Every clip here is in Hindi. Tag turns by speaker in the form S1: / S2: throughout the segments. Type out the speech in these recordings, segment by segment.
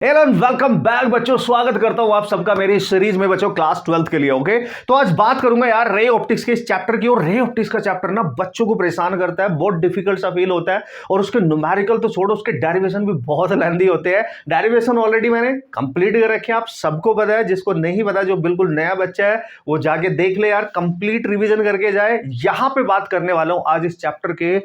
S1: हेलो एंड वेलकम बैक बच्चों, स्वागत करता हूं आप सबका मेरी इस सीरीज में बच्चों क्लास 12th के लिए। ओके, तो आज बात करूंगा यार रे ऑप्टिक्स के इस चैप्टर की। और रे ऑप्टिक्स का चैप्टर ना बच्चों को परेशान करता है, बहुत डिफिकल्ट सा फील होता है। और उसके न्यूमेरिकल तो छोड़ो, उसके डेरिवेशन भी बहुत लेंथी होते हैं। डेरिवेशन ऑलरेडी मैंने कंप्लीट कर रखे हैं, आप सबको पता है। जिसको नहीं पता, जो बिल्कुल नया बच्चा है, वो जाके देख ले यार, कंप्लीट रिविजन करके जाए। यहां पे बात करने वाला हूं आज इस चैप्टर के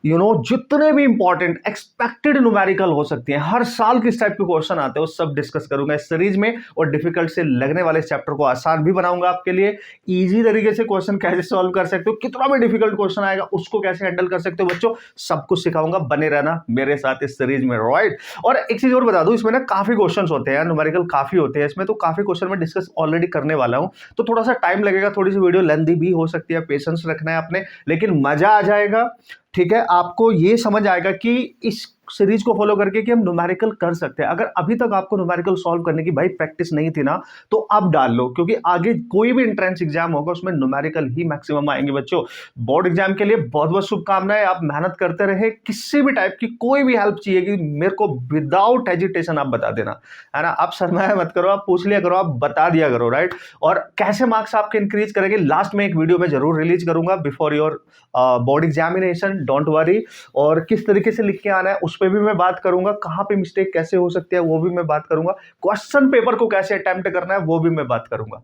S1: जितने भी इंपॉर्टेंट एक्सपेक्टेड न्यूमेरिकल हो सकती हैं, हर साल किस टाइप के क्वेश्चन आते हैं, वो सब डिस्कस करूंगा इस सीरीज में। और डिफिकल्ट से लगने वाले इस चैप्टर को आसान भी बनाऊंगा आपके लिए। इजी तरीके से क्वेश्चन कैसे सॉल्व कर सकते हो, कितना भी डिफिकल्ट क्वेश्चन आएगा उसको कैसे हैंडल कर सकते हो बच्चों, सब कुछ सिखाऊंगा। बने रहना मेरे साथ इस सीरीज में, राइट। और एक चीज और बता दूं, इसमें ना काफी क्वेश्चन होते हैं, न्यूमेरिकल काफी होते हैं इसमें, तो काफी क्वेश्चन में डिस्कस ऑलरेडी करने वाला हूं। तो थोड़ा सा टाइम लगेगा, थोड़ी सी वीडियो लेंथी भी हो सकती है, पेशेंस रखना है आपने, लेकिन मजा आ जाएगा। ठीक है, आपको ये समझ आएगा कि इस सीरीज को फॉलो करके कि हम न्यूमेरिकल कर सकते हैं। अगर अभी तक आपको न्यूमेरिकल सॉल्व करने की भाई प्रैक्टिस नहीं थी ना, तो अब डाल लो, क्योंकि आगे कोई भी एंट्रेंस एग्जाम होगा उसमें न्यूमेरिकल ही मैक्सिमम आएंगे बच्चों। बोर्ड एग्जाम के लिए बहुत बहुत शुभकामनाएं, आप मेहनत करते रहे। किसी भी टाइप की कोई भी हेल्प चाहिए कि मेरे को विदाउट हेजिटेशन आप बता देना, है ना। आप शर्माया मत करो, आप पूछ लिया करो, आप बता दिया करो, राइट। और कैसे मार्क्स आपके इंक्रीज करेंगे, लास्ट में एक वीडियो में जरूर रिलीज करूंगा before your board examination, don't worry. और किस तरीके से लिख के आना है उस पर भी मैं बात करूंगा, कहां पे मिस्टेक कैसे हो सकती है वो भी मैं बात करूंगा, क्वेश्चन पेपर को कैसे अटेम्प्ट करना है वो भी मैं बात करूंगा।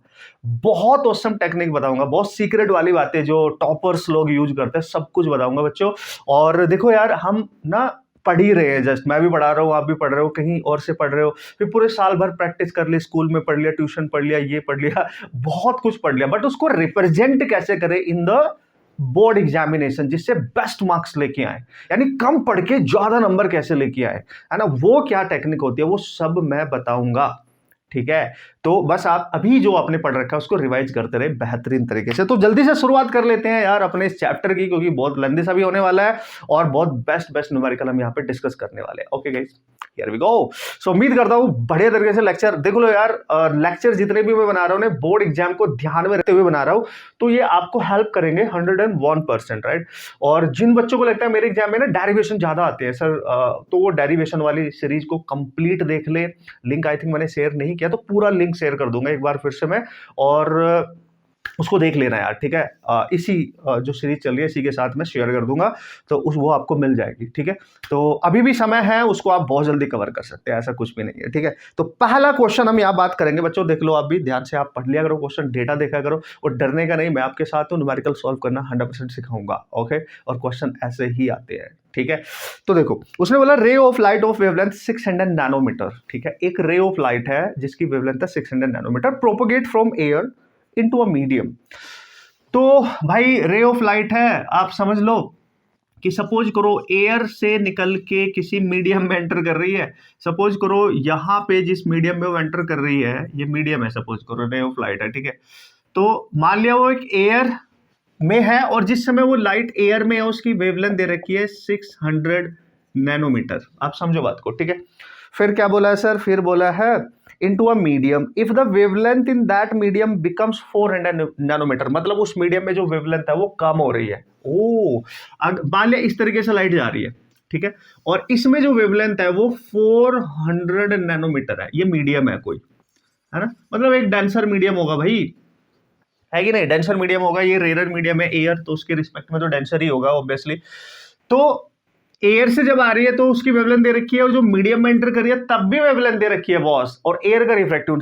S1: बहुत औसम टेक्निक बताऊंगा, बहुत सीक्रेट वाली बातें जो टॉपर्स लोग यूज करते हैं, सब कुछ बताऊंगा बच्चों। और देखो यार, हम ना पढ़ ही रहे हैं, जस्ट मैं भी पढ़ा रहा हूँ, आप भी पढ़ रहे हो, कहीं और से पढ़ रहे हो, फिर पूरे साल भर प्रैक्टिस कर ली, स्कूल में पढ़ लिया, ट्यूशन पढ़ लिया, ये पढ़ लिया, बहुत कुछ पढ़ लिया, बट उसको रिप्रेजेंट कैसे करें इन द बोर्ड एग्जामिनेशन, जिससे बेस्ट मार्क्स लेके आए, यानी कम पढ़ के ज्यादा नंबर कैसे लेके आए, है ना। वो क्या टेक्निक होती है वो सब मैं बताऊंगा, ठीक है। तो बस आप अभी जो आपने पढ़ रखा है उसको रिवाइज करते रहे बेहतरीन तरीके से। तो जल्दी से शुरुआत कर लेते हैं यार अपने इस चैप्टर की, क्योंकि बहुत लंबी सा भी होने वाला है और बहुत बेस्ट बेस्ट न्यूमेरिकल हम यहाँ पे डिस्कस करने वाले हैं। Okay guys, here we go. So उम्मीद करता हूँ बढ़िया तरीके से लेक्चर देख लो यार। लेक्चर जितने भी मैं बना रहा हूँ बोर्ड एग्जाम को ध्यान में रखते हुए बना रहा हूँ, तो ये आपको हेल्प करेंगे 101%, राइट। और जिन बच्चों को लगता है मेरे एग्जाम में ना डेरिवेशन ज्यादा आते हैं सर, तो वो डेरिवेशन वाली सीरीज को कंप्लीट देख ले। लिंक आई थिंक मैंने शेयर नहीं किया, तो पूरा लिंक शेयर कर दूंगा एक बार फिर से मैं, और उसको देख लेना यार, ठीक है। इसी जो सीरीज चल रही है इसी के साथ मैं शेयर कर दूंगा, तो वो आपको मिल जाएगी, ठीक है। तो अभी भी समय है, उसको आप बहुत जल्दी कवर कर सकते हैं, ऐसा कुछ भी नहीं है, ठीक है। तो पहला क्वेश्चन हम यहाँ बात करेंगे बच्चों, देख लो आप भी ध्यान से, आप पढ़ लिया करो क्वेश्चन, डेटा देखा करो, और डरने का नहीं, मैं आपके साथ हूँ, न्यूमेरिकल सॉल्व करना 100% सिखाऊंगा, ओके। और क्वेश्चन ऐसे ही आते हैं, ठीक है। तो देखो उसने बोला ray of light of wavelength 600 nanometer, ठीक है। एक रे ऑफ लाइट है जिसकी वेवलेंथ है 600 nanometer, propagate from air into a medium. तो भाई रे ऑफ लाइट है, आप समझ लो कि सपोज करो एयर से निकल के किसी मीडियम में एंटर कर रही है। सपोज करो यहां पे जिस मीडियम में वो एंटर कर रही है, ये मीडियम है, सपोज करो रे ऑफ लाइट है, ठीक है। तो मान लिया वो एक एयर में है, और जिस समय वो लाइट एयर में है उसकी वेवलेंथ दे रखी है 600 नैनोमीटर, आप समझो बात को, ठीक है। फिर क्या बोला है सर, फिर बोला है into a medium if the wavelength in that medium becomes 400 nanometre, मतलब उस मीडियम में जो वेवलेंथ है वो कम हो रही है। ओ, मान लिया इस तरीके से लाइट जा रही है, ठीक है, और इसमें जो वेवलेंथ है वो 400 नैनोमीटर है, ये मीडियम है कोई, है ना, मतलब एक डेंसर मीडियम होगा भाई, है कि नहीं, डेंसर मीडियम होगा। ये रेयर मीडियम है एयर, तो उसके रिस्पेक्ट में तो डेंसर ही होगा ऑब्वियसली। तो एयर से जब आ रही है तो उसकी वेवलेंथ दे रखी है, और जो मीडियम में एंटर कर रही है तब भी वेवलेंथ दे रखी है बॉस। और एयर का रिफ्रैक्टिव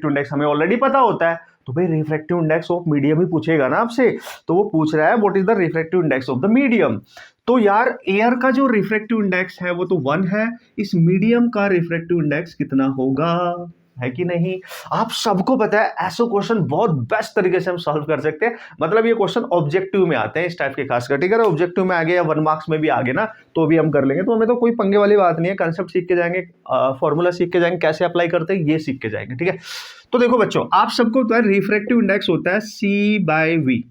S1: इंडेक्स हमें ऑलरेडी पता होता है, तो भाई रिफ्रैक्टिव इंडेक्स ऑफ मीडियम ही पूछेगा ना आपसे, तो वो पूछ रहा है what is the refractive index of the medium. तो यार एयर का जो रिफ्रैक्टिव इंडेक्स है वो तो 1 है, इस मीडियम का रिफ्रैक्टिव इंडेक्स कितना होगा, है कि नहीं। आप सबको पता है ऐसे क्वेश्चन बहुत बेस्ट तरीके से हम सॉल्व कर सकते हैं, मतलब ये क्वेश्चन ऑब्जेक्टिव में आते हैं इस टाइप के खासकर, ठीक है। ऑब्जेक्टिव में आगे या 1 मार्क्स में भी आगे ना, तो भी हम कर लेंगे, तो हमें तो कोई पंगे वाली बात नहीं है, कंसेप्ट सीख के जाएंगे, फॉर्मूला सीख के जाएंगे, कैसे अप्लाई करते हैं ये सीख के जाएंगे, ठीक है। तो देखो बच्चों, आप सबको पता है रिफ्रैक्टिव इंडेक्स होता है C/V,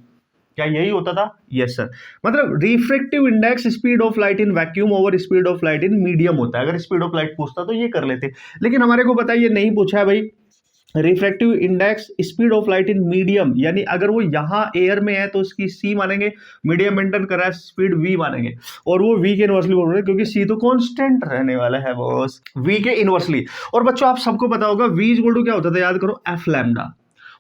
S1: क्या यही होता था, यस सर। मतलब refractive index speed of light in vacuum over speed of light in medium होता है। अगर स्पीड ऑफ लाइट पूछता तो ये कर लेते, लेकिन हमारे को पता है ये नहीं पूछा है भाई, refractive index speed of light in medium, यानी अगर वो यहाँ एयर में है तो उसकी सी मानेंगे, मीडियम मेंटेन कर रहा है स्पीड वी मानेंगे, और वो वी के इनवर्सली बोल रहे हैं क्योंकि सी तो कांस्टेंट रहने वाला है बॉस, वी के इनवर्सली। और बच्चों आप सबको पता होगा वी इज इक्वल टू क्या होता था, याद करो, एफ लैम्डा।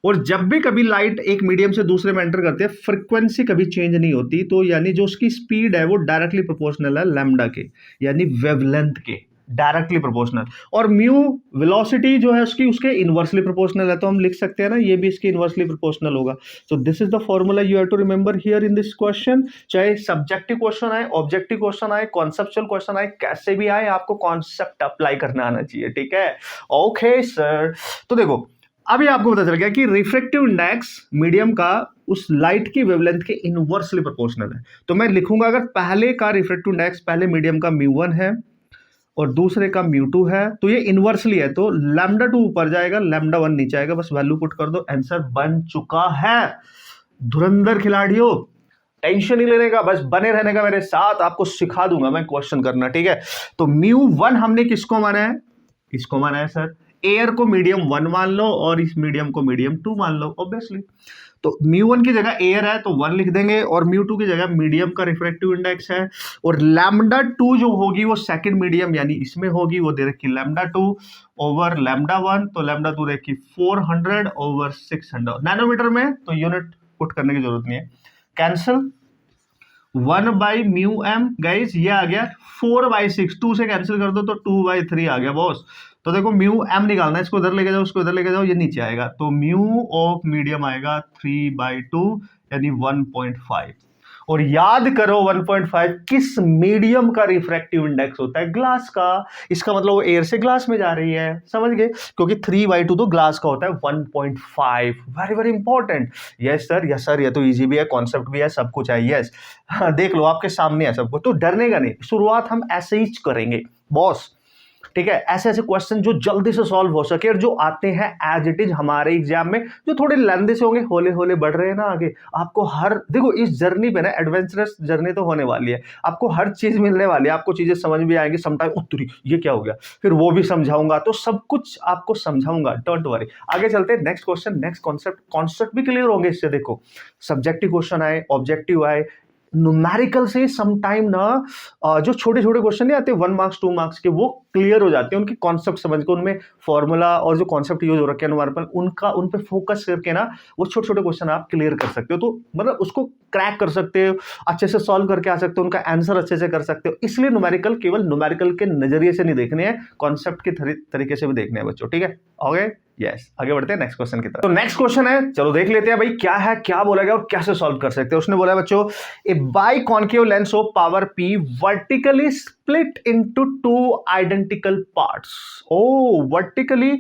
S1: और जब भी कभी लाइट एक मीडियम से दूसरे में एंटर करती है, फ्रीक्वेंसी कभी चेंज नहीं होती, तो यानी जो उसकी स्पीड है वो डायरेक्टली प्रोपोर्शनल है लैम्डा के, यानी वेवलेंथ के, डायरेक्टली प्रोपोर्शनल। और म्यू वेलोसिटी जो है उसकी उसके इनवर्सली प्रोपोर्शनल है, तो हम लिख सकते हैं ना ये भी इसके इनवर्सली प्रोपोर्शनल होगा। So this is the formula you have to remember here in this question. चाहे सब्जेक्टिव क्वेश्चन आए, ऑब्जेक्टिव क्वेश्चन आए, कॉन्सेप्चुअल क्वेश्चन आए, कैसे भी आए आपको कॉन्सेप्ट अप्लाई करना आना चाहिए, ठीक है। ओके सर, तो देखो अभी आपको पता चल गया कि रिफ्रैक्टिव इंडेक्स मीडियम का उस लाइट की वेवलेंथ के इनवर्सली प्रोपोर्शनल है। तो मैं लिखूंगा अगर पहले का रिफ्रैक्टिव इंडेक्स पहले मीडियम का म्यू1 है और दूसरे का म्यू2 है, तो ये इनवर्सली है, तो लैम्डा 2 ऊपर जाएगा, लैम्डा 1 नीचे आएगा, बस वैल्यू पुट कर दो, आंसर बन चुका है। धुरंधर खिलाड़ियों, टेंशन नहीं लेने का, बस बने रहने का मेरे साथ, आपको सिखा दूंगा मैं क्वेश्चन करना, ठीक है। तो म्यू1 हमने किसको माना है, इसको माना है सर, एयर को मीडियम 1 मान लो और इस मीडियम को मीडियम 2 मान लो ऑब्वियसली। तो म्यू1 की जगह एयर है तो 1 लिख देंगे, और म्यू2 की जगह मीडियम का रिफ्रैक्टिव इंडेक्स है, और लैम्डा 2 जो होगी वो सेकंड मीडियम यानी इसमें होगी, वो दे रखी लैम्डा 2 ओवर लैम्डा 1, तो लैम्डा 2 रखी 400 ओवर 600 नैनोमीटर में, तो यूनिट पुट करने की जरूरत नहीं है, cancel 1 by mu M guys, ये आ गया 4/6, 2 से कैंसिल कर दो तो 2/3 आ गया बॉस। तो देखो म्यू एम निकालना है, इसको इधर लेके जाओ, उसको इधर लेके जाओ, ये नीचे आएगा, तो म्यू ऑफ मीडियम आएगा 3/2 यानी 1.5। और याद करो 1.5 किस मीडियम का रिफ्रैक्टिव इंडेक्स होता है, ग्लास का। इसका मतलब वो एयर से ग्लास में जा रही है, समझ गए, क्योंकि 3/2 तो ग्लास का होता है, 1.5 very very important. Yes sir, yes sir, ये तो इजी भी है, कॉन्सेप्ट भी है, सब कुछ है, यस। हाँ, देख लो आपके सामने है सब कुछ, तो डरने का नहीं, शुरुआत हम ऐसे ही करेंगे बॉस, ठीक है। ऐसे ऐसे क्वेश्चन जो जल्दी से सॉल्व हो सके और जो आते हैं एज इट इज हमारे एग्जाम में, जो थोड़े लेंथी से होंगे, होले होले बढ़ रहे हैं ना आगे, आपको हर, देखो इस जर्नी पे ना, एडवेंचरस जर्नी तो होने वाली है, आपको हर चीज मिलने वाली है, आपको चीजें समझ भी आएंगी, समटाइम उत्तरी ये क्या हो गया, फिर वो भी समझाऊंगा, तो सब कुछ आपको समझाऊंगा, डोंट वरी। आगे चलते हैं, नेक्स्ट क्वेश्चन, नेक्स्ट कॉन्सेप्ट भी क्लियर होंगे इससे। देखो सब्जेक्टिव क्वेश्चन आए, ऑब्जेक्टिव आए, न्यूमेरिकल से समटाइम ना जो छोटे छोटे क्वेश्चन नहीं आते 1 मार्क्स 2 मार्क्स के, वो क्लियर हो जाते हैं, उनके कॉन्सेप्ट समझ के, उनमें फॉर्मूला और जो कॉन्सेप्ट यूज हो रखे हैं न्यूमेरिकल, उनका उन पे फोकस करके ना वो छोटे छोटे क्वेश्चन आप क्लियर कर सकते हो, तो मतलब उसको क्रैक कर सकते हो, अच्छे से सॉल्व करके आ सकते हो, उनका आंसर अच्छे से कर सकते हो। इसलिए न्यूमेरिकल केवल न्यूमेरिकल के नजरिए से नहीं देखने हैं, कॉन्सेप्ट के तरीके से भी देखने हैं बच्चों, ठीक है। ओके यस, आगे बढ़ते हैं नेक्स्ट क्वेश्चन की तरफ। तो नेक्स्ट क्वेश्चन है, चलो देख लेते हैं भाई क्या है, क्या बोला गया और कैसे सॉल्व कर सकते हैं। उसने बोला है बच्चों, a biconcave lens of power p vertically split into 2 identical parts. ओ वर्टिकली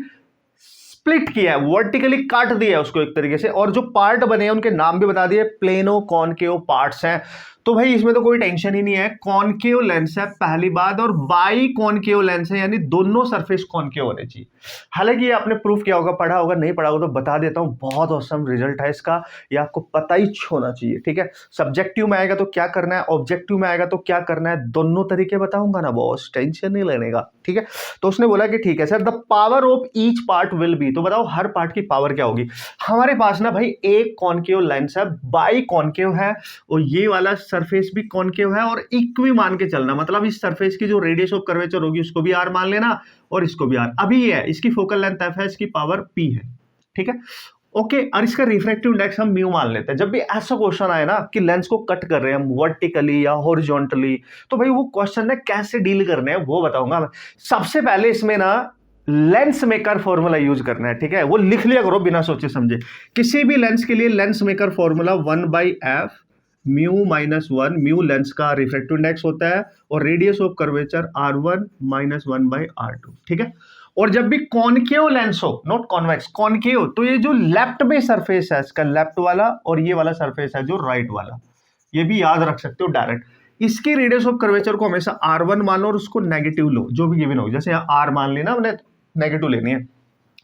S1: स्प्लिट किया है, वर्टिकली काट दिया है उसको एक तरीके से, और जो पार्ट बने हैं उनके नाम भी बता दिए, प्लेनो कॉनकेव पार्ट्स हैं। तो भाई इसमें तो कोई टेंशन ही नहीं है, कॉनकेव लेंस है पहली बात, और बाई कॉनकेव लेंस है, यानी दोनों सरफेस कॉनकेव होने चाहिए। हालांकि ये आपने प्रूफ किया होगा, पढ़ा होगा, नहीं पढ़ा होगा तो बता देता हूं, बहुत औसम रिजल्ट है इसका, ये आपको पता ही होना चाहिए, ठीक है। सब्जेक्टिव में आएगा तो क्या करना है, ऑब्जेक्टिव में आएगा तो क्या करना है, दोनों तरीके बताऊंगा ना बॉस, टेंशन नहीं लेने का, ठीक है। तो उसने बोला कि ठीक है sir, the power of each part will be, तो बताओ हर पार्ट की पावर क्या होगी। हमारे पास ना भाई एक कॉनकेव लेंस है, बाई कॉनकेव है, और ये वाला सरफेस भी कॉनकेव है, और इक्वी मान के चलना, मतलब इस सरफेस की जो रेडियस ऑफ कर्वेचर होगी उसको भी आर मान लेना और इसको भी आर। अभी ये है, इसकी फोकल लेंथ एफ है, इसकी पावर पी है, ठीक है। ओके, और इसका रिफ्रैक्टिव इंडेक्स हम म्यू मान लेते हैं। जब भी ऐसा क्वेश्चन आए ना कि लेंस को कट कर रहे हैं हम वर्टिकली या हॉरिजॉन्टली, तो भाई वो क्वेश्चन ने कैसे डील करने हैं वो बताऊंगा मैं। सबसे पहले इसमें ना लेंस मेकर फॉर्मूला यूज करना है, ठीक है, वो लिख लिया करो बिना सोचे समझे। किसी भी लेंस के लिए lens maker formula 1/f mu -1, mu lens का रिफ्रैक्टिव इंडेक्स होता है, और radius of curvature r1 -1/r2, ठीक है। और जब भी कॉनकेव लेंस हो, नॉट कॉन्वेक्स, कॉनकेव, तो ये जो लेफ्ट में सरफेस है इसका लेफ्ट वाला, और ये वाला सरफेस है जो राइट वाला, ये भी याद रख सकते हो डायरेक्ट। इसकी रेडियस ऑफ कर्वेचर को हमेशा r1 मान लो और उसको नेगेटिव लो, जो भी गिवन हो, जैसे यहाँ r मान लेना, हमने नेगेटिव लेनी है।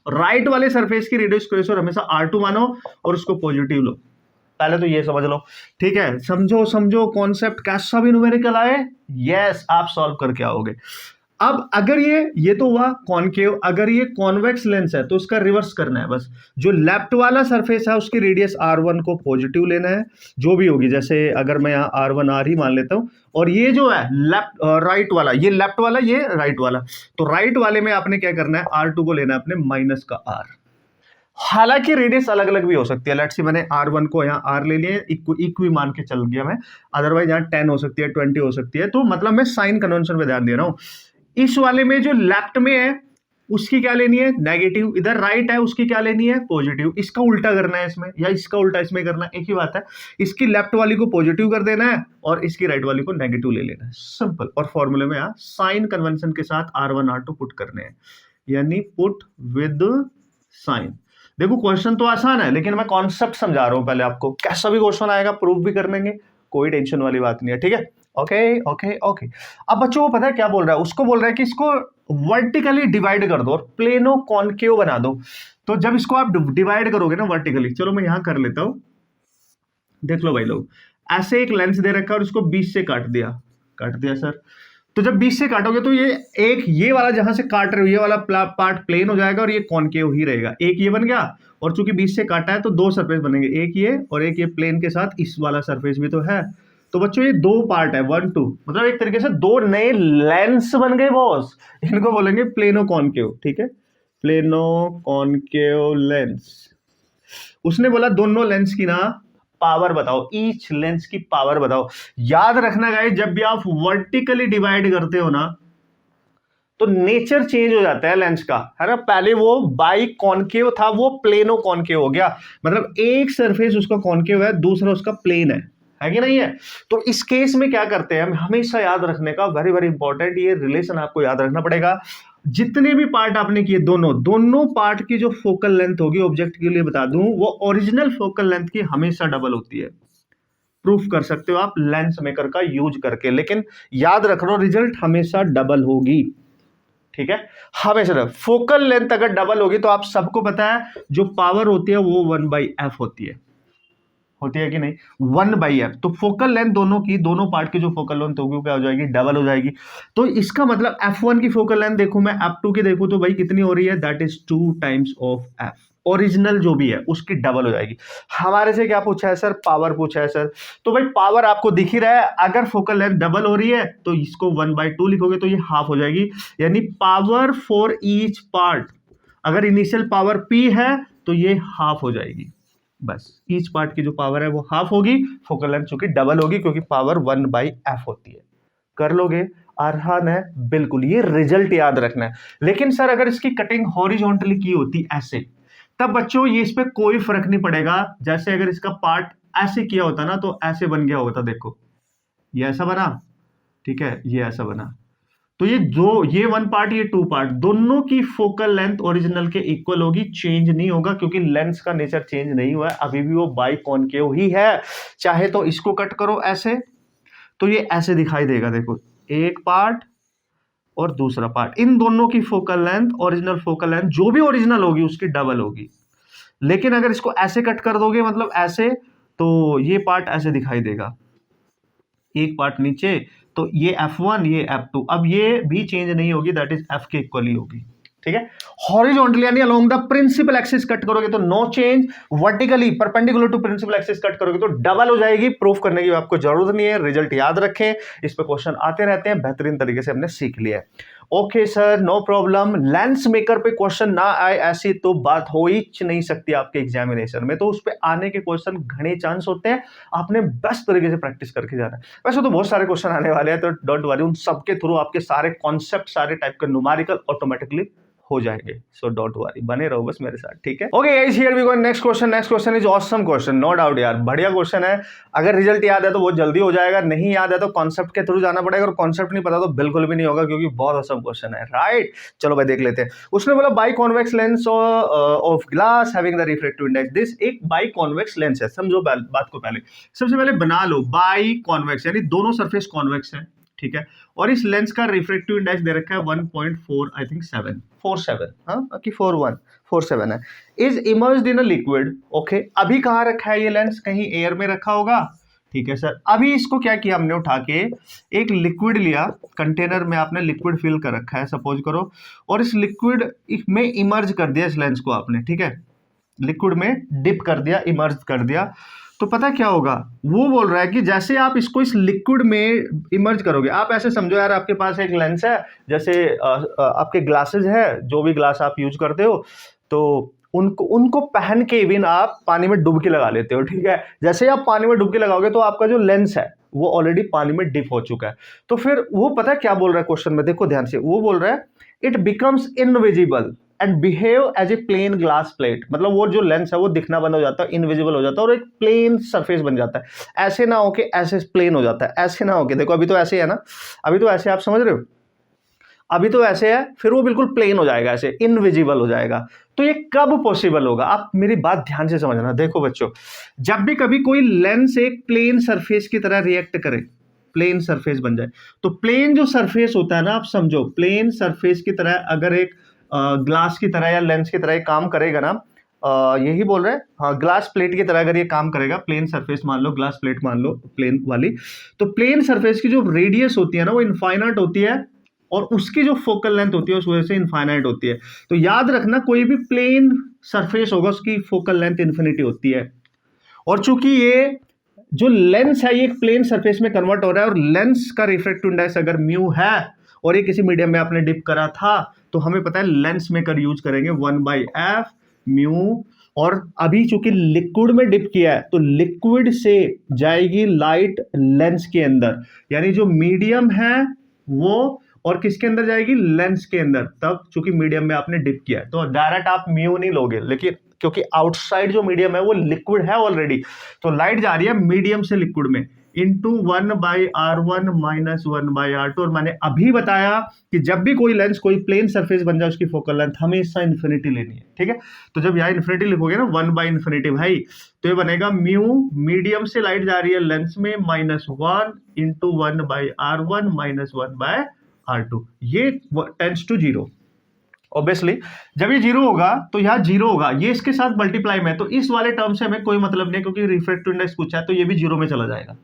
S1: राइट वाले सरफेस की रेडियस कर्वेचर हमेशा r2 मानो और उसको पॉजिटिव लो, पहले तो ये समझ लो, ठीक है। समझो समझो कॉन्सेप्ट, कैसा भी न्यूमेरिकल आए, यस आप सॉल्व करके आओगे। अब अगर ये तो हुआ कॉनकेव, अगर ये कॉन्वेक्स लेंस है तो उसका रिवर्स करना है बस। जो लेफ्ट वाला सरफेस है उसकी रेडियस r1 को पॉजिटिव लेना है, जो भी होगी, जैसे अगर मैं यहाँ r1 r ही मान लेता हूं, और ये जो है लेफ्ट राइट वाला, ये लेफ्ट वाला, ये राइट वाला, तो राइट वाले में आपने क्या करना है, r2 को लेना है अपने माइनस का r। हालांकि रेडियस अलग अलग भी हो सकती है, लेट्स सी मैंने r1 को यहाँ r ले लिया, इक्वी मान के चल गया मैं, अदरवाइज यहाँ 10 हो सकती है, 20 हो सकती है, तो मतलब मैं साइन कन्वेंशन पे ध्यान दे रहा हूं। इस वाले में जो लेफ्ट में है उसकी क्या लेनी है, नेगेटिव, इधर राइट है उसकी क्या लेनी है, पॉजिटिव। इसका उल्टा करना है इसमें, या इसका उल्टा इसमें करना है, एक ही बात है। इसकी लेफ्ट वाली को पॉजिटिव कर देना है और इसकी राइट वाली को नेगेटिव ले लेना है, सिंपल। और फॉर्मूले में यहाँ साइन कन्वेंशन के साथ r1 r2 पुट करने हैं, यानी पुट विद साइन। देखो क्वेश्चन तो आसान है, लेकिन मैं कॉन्सेप्ट समझा रहा हूं पहले आपको, कैसा भी क्वेश्चन आएगा प्रूफ भी कर लेंगे, कोई टेंशन वाली बात नहीं है, ठीक है। Okay okay okay. अब बच्चों को पता है क्या बोल रहा है, उसको बोल रहा है कि इसको वर्टिकली डिवाइड कर दो और प्लेनो कॉनकेव बना दो। तो जब इसको आप डिवाइड करोगे ना वर्टिकली, चलो मैं यहां कर लेता हूं, देख लो भाई लोग, ऐसे एक लेंस दे रखा है और इसको 20 से काट दिया सर। तो जब 20 से काटोगे तो ये वाला जहां से काट रहे हो, ये वाला पार्ट प्लेन हो जाएगा और ये कॉनकेव ही रहेगा, एक ये बन गया। और चूंकि 20 से काटा है तो दो सरफेस बनेंगे, एक ये और एक ये प्लेन के साथ इस वाला सरफेस भी तो है। तो बच्चों ये दो पार्ट है, 1 2, मतलब एक तरीके से दो नए लेंस बन गए बॉस, इनको बोलेंगे प्लेनो कॉनकेव, ठीक है, प्लेनो कॉनकेव लेंस। उसने बोला दोनों लेंस की ना पावर बताओ, ईच लेंस की पावर बताओ। याद रखना गाइस, जब भी आप वर्टिकली डिवाइड करते हो ना तो नेचर चेंज हो जाता है लेंस का, है ना। पहले वो बाई कॉनकेव था, वो प्लेनो कॉनकेव हो गया, मतलब एक सरफेस उसका कॉनकेव है, दूसरा उसका प्लेन है कि नहीं है। तो इस केस में क्या करते हैं, हमेशा याद रखने का, वेरी वेरी इंपॉर्टेंट, ये रिलेशन आपको याद रखना पड़ेगा। जितने भी पार्ट आपने किए, दोनों पार्ट की जो फोकल लेंथ होगी, ऑब्जेक्ट के लिए बता दूं, वो ओरिजिनल फोकल लेंथ की हमेशा डबल होती है। प्रूफ कर सकते हो आप लेंस मेकर का यूज करके, लेकिन याद रखना रिजल्ट हमेशा डबल होगी, ठीक है, हमेशा। फोकल लेंथ अगर डबल होगी तो आप सबको पता है जो पावर होती है वो 1/f होती है कि नहीं, 1/f। तो फोकल लेंथ दोनों पार्ट की जो फोकल लेंथ होगी वो क्या हो जाएगी, डबल हो जाएगी। तो इसका मतलब f1 की फोकल लेंथ देखूं मैं, f2 की देखूं तो भाई कितनी हो रही है, that is 2 times of f, original जो भी है उसकी डबल हो जाएगी। हमारे से क्या पूछा है सर, पावर पूछा है सर, तो भाई पावर आपको दिख ही रहा है, अगर फोकल लेंथ डबल हो रही है तो इसको 1/2 लिखोगे तो ये हाफ हो जाएगी, यानी पावर फॉर ईच पार्ट, अगर इनिशियल पावर p है तो ये हाफ हो जाएगी, बस ईच पार्ट की जो पावर है वो हाफ होगी, फोकल लेंथ चूंकि डबल होगी क्योंकि पावर 1/f होती है। कर लोगे, आसान है बिल्कुल, ये रिजल्ट याद रखना है। लेकिन सर अगर इसकी कटिंग हॉरिजॉन्टली की होती ऐसे, तब बच्चों ये इस पे कोई फर्क नहीं पड़ेगा। जैसे अगर इसका पार्ट ऐसे किया होता ना तो ऐसे बन गया होता, देखो ये ऐसा बना, ठीक है, ये ऐसा बना, तो ये 1 पार्ट, ये 2 पार्ट, दोनों की फोकल लेंथ ओरिजिनल के इक्वल होगी, चेंज नहीं होगा, क्योंकि लेंस का नेचर चेंज नहीं हुआ है, अभी भी वो बाई कॉनकेव ही है। चाहे तो इसको कट करो ऐसे तो ये ऐसे दिखाई देगा, देखो एक पार्ट और दूसरा पार्ट, इन दोनों की focal length, original focal length जो भी ओरिजिनल होगी उसकी डबल होगी। लेकिन अगर इसको ऐसे कट कर दोगे, मतलब ऐसे, तो ये पार्ट ऐसे दिखाई देगा, एक पार्ट नीचे, तो ये f1 ये f2, अब ये भी चेंज नहीं होगी, दैट इज f के इक्वल ही होगी, ठीक है। हॉरिजॉन्टली यानी along the principal axis cut करोगे तो no change, vertically perpendicular to principal axis cut करोगे तो डबल हो जाएगी। प्रूफ करने की आपको जरूरत नहीं है, रिजल्ट याद रखें, इस पे क्वेश्चन आते रहते हैं, बेहतरीन तरीके से हमने सीख लिया है। Okay sir, no problem. Lens maker पे क्वेश्चन ना आए ऐसी तो बात हो ही नहीं सकती आपके एग्जामिनेशन में, तो उस पे आने के क्वेश्चन घने चांस होते हैं, आपने बेस्ट तरीके से प्रैक्टिस करके जाना है। वैसे तो बहुत सारे क्वेश्चन आने वाले हैं, तो डोंट वरी, उन सबके थ्रू आपके सारे कॉन्सेप्ट, सारे टाइप के न्यूमेरिकल ऑटोमेटिकली हो जाएंगे, सो डोंट वरी, बने रहो बस मेरे साथ, ठीक है। Okay guys, here we go, next question is awesome question, no doubt यार, बढ़िया क्वेश्चन है। अगर रिजल्ट याद है तो बहुत जल्दी हो जाएगा, नहीं याद है तो कॉन्सेप्ट के थ्रू जाना पड़ेगा, और कॉन्सेप्ट नहीं पता तो बिल्कुल भी नहीं होगा, क्योंकि बहुत ऑसम क्वेश्चन है, राइट। चलो भाई देख लेते हैं। उसने बोला by convex lens of glass having the refractive index, this एक बाई कॉन्वेक्स लेंस है, समझो बात को, पहले सबसे पहले बना लो, बाई कॉन्वेक्स यानी दोनों सरफेस कॉन्वेक्स है, ठीक है, और इस लेंस का रिफ्रैक्टिव इंडेक्स दे रखा है 1.4 आई थिंक 47, हाँ कि 47 है, is emerged in a liquid. Okay, अभी कहाँ रखा है ये लेंस, कहीं एयर में रखा होगा, ठीक है सर। अभी इसको क्या किया हमने, उठा के एक लिक्विड लिया, कंटेनर में आपने लिक्विड फिल कर रखा है सपोज करो, और इस लिक्विड में इमर्ज कर दिया इस लेंस को आपने, ठीक है, लिक्विड में डिप कर दिया, इमर्ज कर दिया। तो पता क्या होगा, वो बोल रहा है कि जैसे आप इसको इस लिक्विड में इमर्ज करोगे, आप ऐसे समझो यार, आपके पास एक लेंस है, जैसे आपके ग्लासेस है, जो भी ग्लास आप यूज करते हो, तो उनको पहन के इवन आप पानी में डुबकी लगा लेते हो, ठीक है। जैसे आप पानी में डुबकी लगाओगे तो आपका जो लेंस है वो ऑलरेडी पानी में डिप हो चुका है। तो फिर वो पता क्या बोल रहा है क्वेश्चन में, देखो ध्यान से, वो बोल रहा है it becomes invisible and behave as a plain glass plate. मतलब वो जो लेंस है वो दिखना बंद हो जाता है, इनविजिबल हो जाता है और एक प्लेन सरफेस बन जाता है। ऐसे ना हो कि ऐसे प्लेन हो जाता है, ऐसे ना हो कि, देखो अभी तो ऐसे है ना, अभी तो ऐसे, आप समझ रहे हो, अभी तो ऐसे है, फिर वो बिल्कुल प्लेन हो जाएगा, ऐसे इनविजिबल हो जाएगा। तो ये कब पॉसिबल होगा, आप मेरी बात ध्यान से समझना। देखो बच्चों, जब भी कभी कोई लेंस एक प्लेन सरफेस की तरह रिएक्ट करे, प्लेन सरफेस बन जाए, तो प्लेन जो सरफेस होता है ना, आप समझो प्लेन सरफेस की तरह अगर एक ग्लास की तरह या लेंस की तरह काम करेगा ना, यही बोल रहे हैं, हाँ, ग्लास प्लेट की तरह अगर ये काम करेगा, प्लेन सरफेस मान लो, ग्लास प्लेट मान लो प्लेन वाली, तो प्लेन सरफेस की जो रेडियस होती है ना वो इनफाइनाइट होती है, और उसकी जो फोकल लेंथ होती है उस वजह से इनफाइनाइट होती है। तो याद रखना, कोई भी प्लेन सरफेस होगा उसकी फोकल लेंथ इन्फिनिटी होती है। और चूंकि ये जो लेंस है ये एक प्लेन सरफेस में कन्वर्ट हो रहा है, और लेंस का रिफ्रैक्टिव इंडेक्स अगर म्यू है और ये किसी मीडियम में आपने डिप करा था, तो हमें पता है लेंस मेकर यूज करेंगे 1/f म्यू। और अभी चूंकि लिक्विड में डिप किया है तो लिक्विड से जाएगी लाइट लेंस के अंदर, यानी जो मीडियम है वो, और किसके अंदर जाएगी, लेंस के अंदर। तब चूंकि मीडियम में आपने डिप किया है तो डायरेक्ट आप म्यू नहीं लोगे, लेकिन क्योंकि आउटसाइड जो मीडियम है वो लिक्विड है ऑलरेडी, तो लाइट जा रही है मीडियम से लिक्विड में, इंटू 1/r1 माइनस 1/r2। और मैंने अभी बताया कि जब भी कोई लेंस कोई प्लेन सरफेस बन जाए उसकी फोकल लेंथ हमेशा इन्फिनिटी लेनी है, ठीक है। तो जब यहाँ इन्फिनिटी लिखोगे ना 1/इन्फिनिटी भाई, तो ये बनेगा म्यू, मीडियम से लाइट जा रही है लेंस में, -1 इंटू 1/r1 माइनस 1/r2। ये टेंड्स टू 0। ऑब्वियसली जब ये 0 होगा तो यहाँ 0 होगा, ये इसके साथ मल्टीप्लाई में, तो इस वाले टर्म से हमें कोई मतलब नहीं, क्योंकि रिफ्रैक्टिव इंडेक्स पूछा है तो ये भी 0 में चला जाएगा,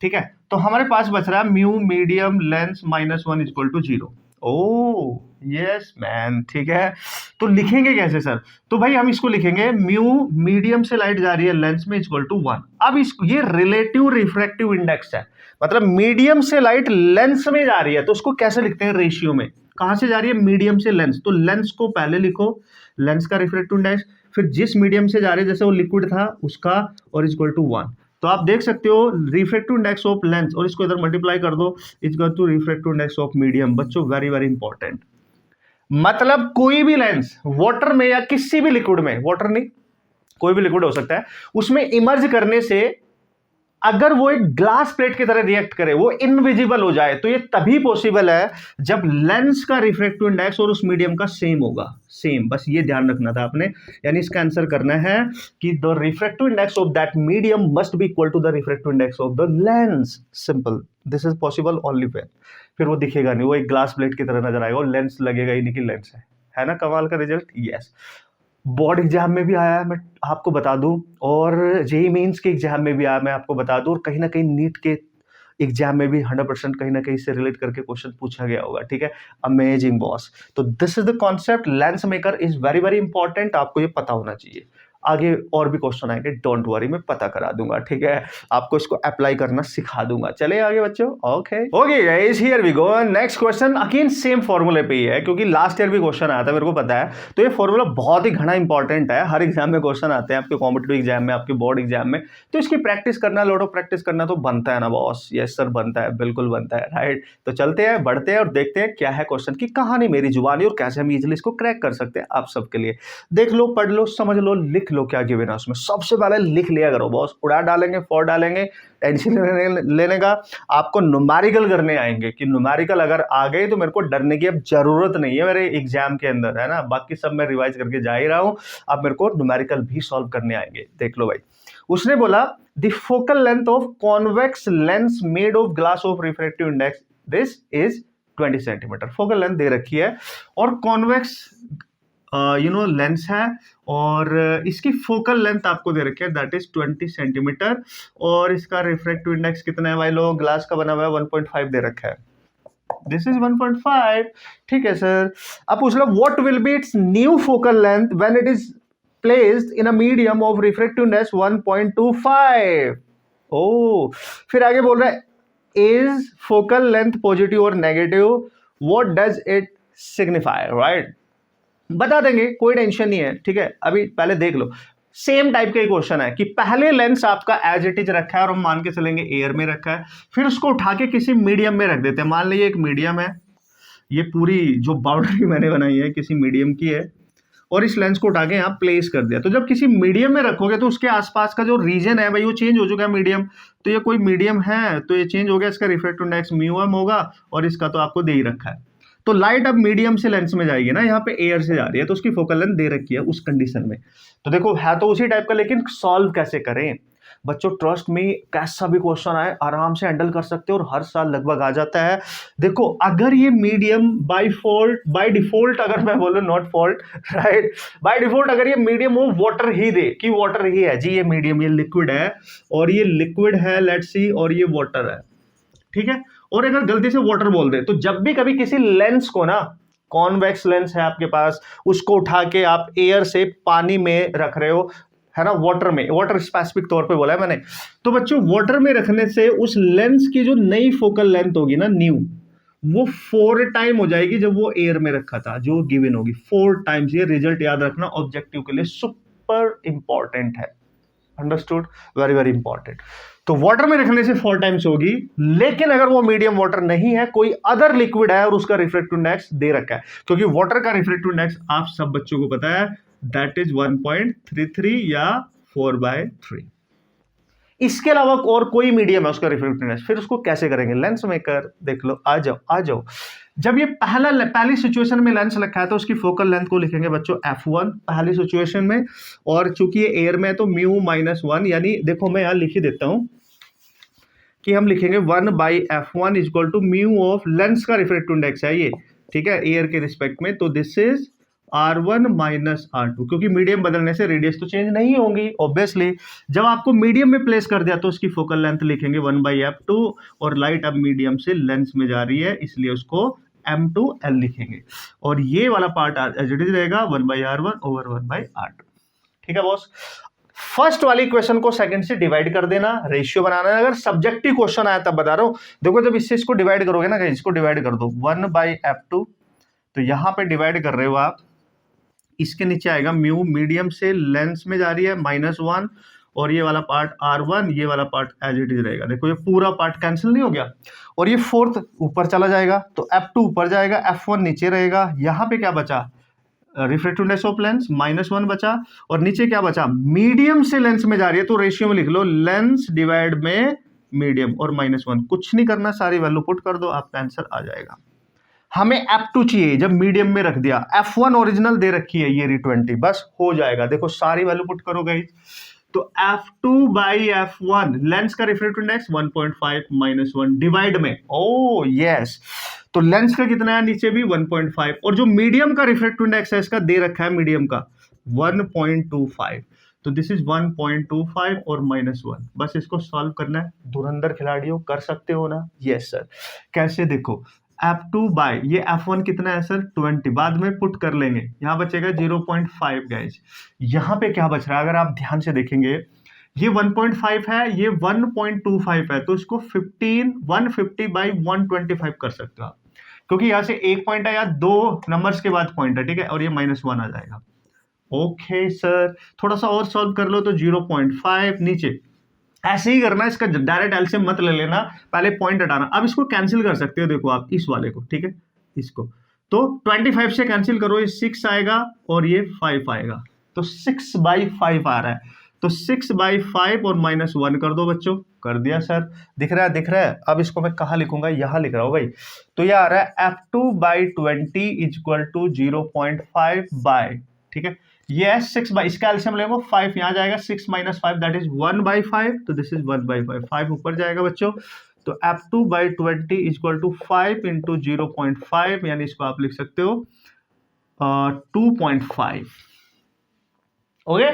S1: ठीक है। तो हमारे पास बच रहा है mu medium lens -1 equal to 0। Oh yes man, ठीक है। तो लिखेंगे कैसे सर, तो भाई हम इसको लिखेंगे म्यू मीडियम से लाइट जा रही है लेंस में इक्वल टू 1। अब इसको, ये रिलेटिव रिफ्रैक्टिव इंडेक्स है, मतलब मीडियम से लाइट लेंस में जा रही है, तो उसको कैसे लिखते हैं, रेशियो में। कहां से जा रही है, मीडियम से लेंस, तो लेंस को पहले लिखो, लेंस का रिफ्रैक्टिव इंडेक्स, फिर जिस मीडियम से जा रही है, जैसे वो लिक्विड था उसका, और इक्वल टू 1। तो आप देख सकते हो रिफ्रैक्टिव इंडेक्स ऑफ लेंस, और इसको इधर मल्टीप्लाई कर दो, equal to refractive index of medium. बच्चों वेरी वेरी इंपॉर्टेंट, मतलब कोई भी लेंस वाटर में या किसी भी लिक्विड में, वाटर नहीं कोई भी लिक्विड हो सकता है, उसमें इमर्ज करने से अगर वो एक ग्लास प्लेट की तरह रिएक्ट करे, वो इनविजिबल हो जाए, तो ये तभी पॉसिबल है जब लेंस का रिफ्रैक्टिव इंडेक्स और उस मीडियम का सेम होगा, सेम। बस ये ध्यान रखना था आपने, यानी इसका आंसर करना है कि the refractive index of that medium must be equal to the refractive index of the lens. Simple, this is possible only when, फिर वो दिखेगा नहीं, वो एक ग्लास प्लेट की तरह नजर आएगा और लेंस लगेगा ही नहीं कि लेंस है ना। कमाल का रिजल्ट। यस, बोर्ड एग्जाम में भी आया है, मैं आपको बता दूं, और जेईई मेंस के एग्जाम में भी आया, मैं आपको बता दूं, और कहीं ना कहीं नीट के एग्जाम में भी 100% कहीं ना कहीं से रिलेट करके क्वेश्चन पूछा गया होगा, ठीक है। Amazing boss. तो this is the concept, lens maker is very very important, आपको ये पता होना चाहिए। आगे और भी क्वेश्चन आएंगे, डोंट वरी, मैं पता करा दूंगा, ठीक है, आपको इसको अप्लाई करना सिखा दूंगा। चले आगे बच्चों, okay okay guys, here we go. Next question again same फॉर्मूले पे ही है, क्योंकि लास्ट ईयर भी क्वेश्चन आया था, मेरे को पता है। तो ये फॉर्मूला बहुत ही घना इंपॉर्टेंट है, हर एग्जाम में क्वेश्चन आते हैं, आपके कॉम्पिटिटिव एग्जाम में, आपके बोर्ड एग्जाम में, तो इसकी प्रैक्टिस करना, लॉट ऑफ प्रैक्टिस करना तो बनता है ना बॉस। यस सर, बनता है, बिल्कुल बनता है, राइट। तो चलते हैं, बढ़ते हैं और देखते हैं क्या है क्वेश्चन की कहानी मेरी जुबानी, और कैसे हम इजिली इसको क्रैक कर सकते हैं आप सबके लिए। देख लो, पढ़ लो, समझ लो, लिख लो, क्या गिवन है उसमें। सबसे पहले लिख लिया करो बॉस, उड़ा डालेंगे, फोड़ डालेंगे, टेंशन लेने का। आपको न्यूमेरिकल करने आएंगे कि न्यूमेरिकल अगर आ गए तो मेरे को डरने की अब जरूरत नहीं है मेरे एग्जाम के अंदर, है ना। बाकी सब मैं रिवाइज करके जा ही रहा हूं, अब मेरे को न्यूमेरिकल भी सॉल्व करने आएंगे। देख लो भाई, उसने बोला the focal length of convex lens made of glass of refractive index this is 20 centimetre. Focal length दे रखी है, और कॉन्वेक्स लेंस है, और इसकी फोकल लेंथ आपको दे रखी है, दैट इज 20 सेंटीमीटर, और इसका रिफ्रैक्टिव इंडेक्स कितना है भाई लोग, ग्लास का बना हुआ है 1.5 दे रखा है, दिस इज 1.5। ठीक है सर। अब पूछ लो what will be its new focal length when it is placed in a medium of refractive index 1.25। ओ, फिर आगे बोल रहा है इज फोकल लेंथ पॉजिटिव और negative, what does it signify, right? बता देंगे, कोई टेंशन नहीं है, ठीक है। अभी पहले देख लो, सेम टाइप का क्वेश्चन है कि पहले लेंस आपका एज इट इज रखा है और हम मान के चलेंगे एयर में रखा है, फिर उसको उठा के किसी मीडियम में रख देते हैं। मान लीजिए एक मीडियम है, ये पूरी जो बाउंड्री मैंने बनाई है किसी मीडियम की है, और इस लेंस को उठा के यहाँ प्लेस कर दिया। तो जब किसी मीडियम में रखोगे तो उसके आसपास का जो रीजन है भाई वो चेंज हो चुका है मीडियम, तो ये कोई मीडियम है तो ये चेंज हो गया, इसका रिफ्रैक्टिव इंडेक्स म्यू एम होगा, और इसका तो आपको दे ही रखा है। तो लाइट अब मीडियम से लेंस में जाएगी ना, यहाँ पे एयर से जा रही है, तो उसकी फोकल लेंथ दे रखी है उस कंडीशन में। तो देखो है तो उसी टाइप का, लेकिन सॉल्व कैसे करें बच्चों, ट्रस्ट में कैसा भी क्वेश्चन आए आराम से हैंडल कर सकते हो, और हर साल लगभग आ जाता है। देखो अगर ये मीडियम बाय डिफॉल्ट अगर मैं बोलूं, not fault, right, by default अगर ये मीडियम हो वाटर ही दे कि वाटर ही है जी, ये मीडियम, ये लिक्विड है, और ये लिक्विड है लेट्स सी, और ये वाटर है, ठीक है। और अगर गलती से वाटर बोल दे, तो जब भी कभी किसी लेंस को ना, कॉन्वेक्स लेंस है आपके पास, उसको उठा के आप एयर से पानी में रख रहे हो, है ना, वाटर में, वाटर स्पेसिफिक तौर पे बोला है मैंने, तो बच्चों वाटर में रखने से उस लेंस की जो नई फोकल लेंथ होगी ना, न्यू, वो 4 टाइम हो जाएगी जब वो एयर में रखा था, जो गिवन होगी 4 टाइम्स। ये रिजल्ट याद रखना ऑब्जेक्टिव के लिए सुपर इंपॉर्टेंट है, अंडरस्टूड, वेरी वेरी इंपॉर्टेंट। तो वाटर में रखने से 4 टाइम्स होगी, लेकिन अगर वो मीडियम वाटर नहीं है, कोई अदर लिक्विड है और उसका रिफ्रैक्टिव इंडेक्स दे रखा है, क्योंकि वाटर का रिफ्रैक्टिव इंडेक्स आप सब बच्चों को पता है, दैट इज 1.33 या 4/3। इसके अलावा और कोई मीडियम है उसका रिफ्रैक्टिव इंडेक्स, फिर उसको कैसे करेंगे, लेंस मेकर देख लो, आ जाओ आ जाओ। जब ये पहली सिचुएशन में लेंस रखा है तो उसकी फोकल लेंथ को लिखेंगे बच्चों f1 पहली सिचुएशन में, और चूंकि ये एयर में है तो म्यू -1, यानी देखो मैं यहां लिख ही देता हूं कि हम लिखेंगे 1/f1 equal to mu of lens का रिफ्रैक्टिव इंडेक्स है ये, ठीक है, एयर के रिस्पेक्ट में, तो this is R1 minus R2, क्योंकि मीडियम बदलने से रेडियस तो चेंज नहीं होंगी ऑब्वियसली। जब आपको मीडियम में प्लेस कर दिया तो उसकी फोकल लेंथ लिखेंगे 1/f2, और लाइट अब मीडियम से लेंस में जा रही है इसलिए उसको M2L लिखेंगे, और ये वाला पार्ट एज इट इज रहेगा 1/R1 ओवर 1/R2। ठीक है बॉस, फर्स्ट वाली इक्वेशन को सेकंड से डिवाइड कर देना, रेशियो बनाना है। अगर सब्जेक्टिव क्वेश्चन आया तब बता रहा हूं, देखो जब इससे इसको डिवाइड करोगे ना, इसको डिवाइड कर दो 1/f2, तो यहां पे डिवाइड कर रहे हो आप, इसके नीचे आएगा म्यू, मीडियम से लेंस में जा रही है -1, और ये वाला पार्ट R1, ये वाला पार्ट एज इट इज रहेगा। देखो ये पूरा पार्ट कैंसिल नहीं हो गया, और ये फोर्थ ऊपर चला जाएगा, तो f2 ऊपर जाएगा, f1 नीचे रहेगा। यहाँ पे क्या बचा, रिफ्रैक्टिव इंडेक्स ऑफ लेंस -1 बचा, और नीचे क्या बचा, मीडियम से लेंस में जा रही है, तो रेशियो में लिख लो लेंस डिवाइड में मीडियम, और -1, कुछ नहीं करना, सारी वैल्यू पुट कर दो, आपका आंसर आ जाएगा। हमें f2 चाहिए जब मीडियम में रख दिया, f1 ओरिजिनल दे रखी है ये 20, बस हो जाएगा। देखो सारी वैल्यू पुट करो गाइस, तो f2/f1 लेंस का रिफ्रैक्टिव इंडेक्स 1.5 -1 डिवाइड में, ओ यस, तो लेंस का कितना है नीचे भी 1.5, और जो मीडियम का रिफ्रैक्टिव इंडेक्स है इसका दे रखा है मीडियम का 1.25, तो दिस इज 1.25 और -1, बस इसको सॉल्व करना है। धुरंधर खिलाड़ियों कर सकते हो ना, यस सर। कैसे, देखो f2 बाय ये f1 कितना है सर 20, बाद में पुट कर लेंगे, यहाँ बचेगा 0.5 गाइज। यहाँ पे क्या बच रहा है अगर आप ध्यान से देखेंगे, ये 1.5 है, ये 1.25 है, तो इसको 150/125 कर सकते हो आप, क्योंकि यहाँ से एक पॉइंट है या 2 नंबर्स के बाद पॉइंट है, ठीक है, और ये -1 आ जाएगा। ओके सर, थोड़ा सा और सॉल्व कर लो, तो 0.5 नीचे, ऐसे ही करना, इसका डायरेक्ट एलसीएम मत ले लेना, पहले पॉइंट हटाना। अब इसको कैंसिल कर सकते हो, देखो आप इस वाले को, ठीक है, इसको तो 25 से कैंसिल करो, ये 6 आएगा और ये 5 आएगा, तो 6/5 आ रहा है, तो 6/5 और -1 कर दो बच्चों, कर दिया सर, दिख रहा है, दिख रहा है। अब इसको मैं कहाँ लिखूंगा, यहाँ लिख रहा हूँ भाई, तो ये आ रहा है f2/20 इक्वल टू 0.5, ठीक है, ये 6 इसका एलसीएम लेंगे 5, यहाँ जाएगा 6 - 5 दैट इज 1/5, तो दिस इज 1/5, 5 ऊपर जाएगा बच्चों, तो f2/20 इक्वल टू 5 × 0.5, यानी इसको आप लिख सकते हो 2.5। Okay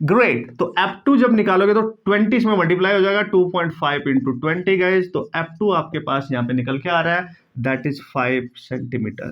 S1: great. तो F2 जब निकालोगे तो 20 में मल्टीप्लाई हो जाएगा 2.5 इंटू 20 गाइज। तो F2 आपके पास यहां पे निकल के आ रहा है, दैट इज 5 सेंटीमीटर।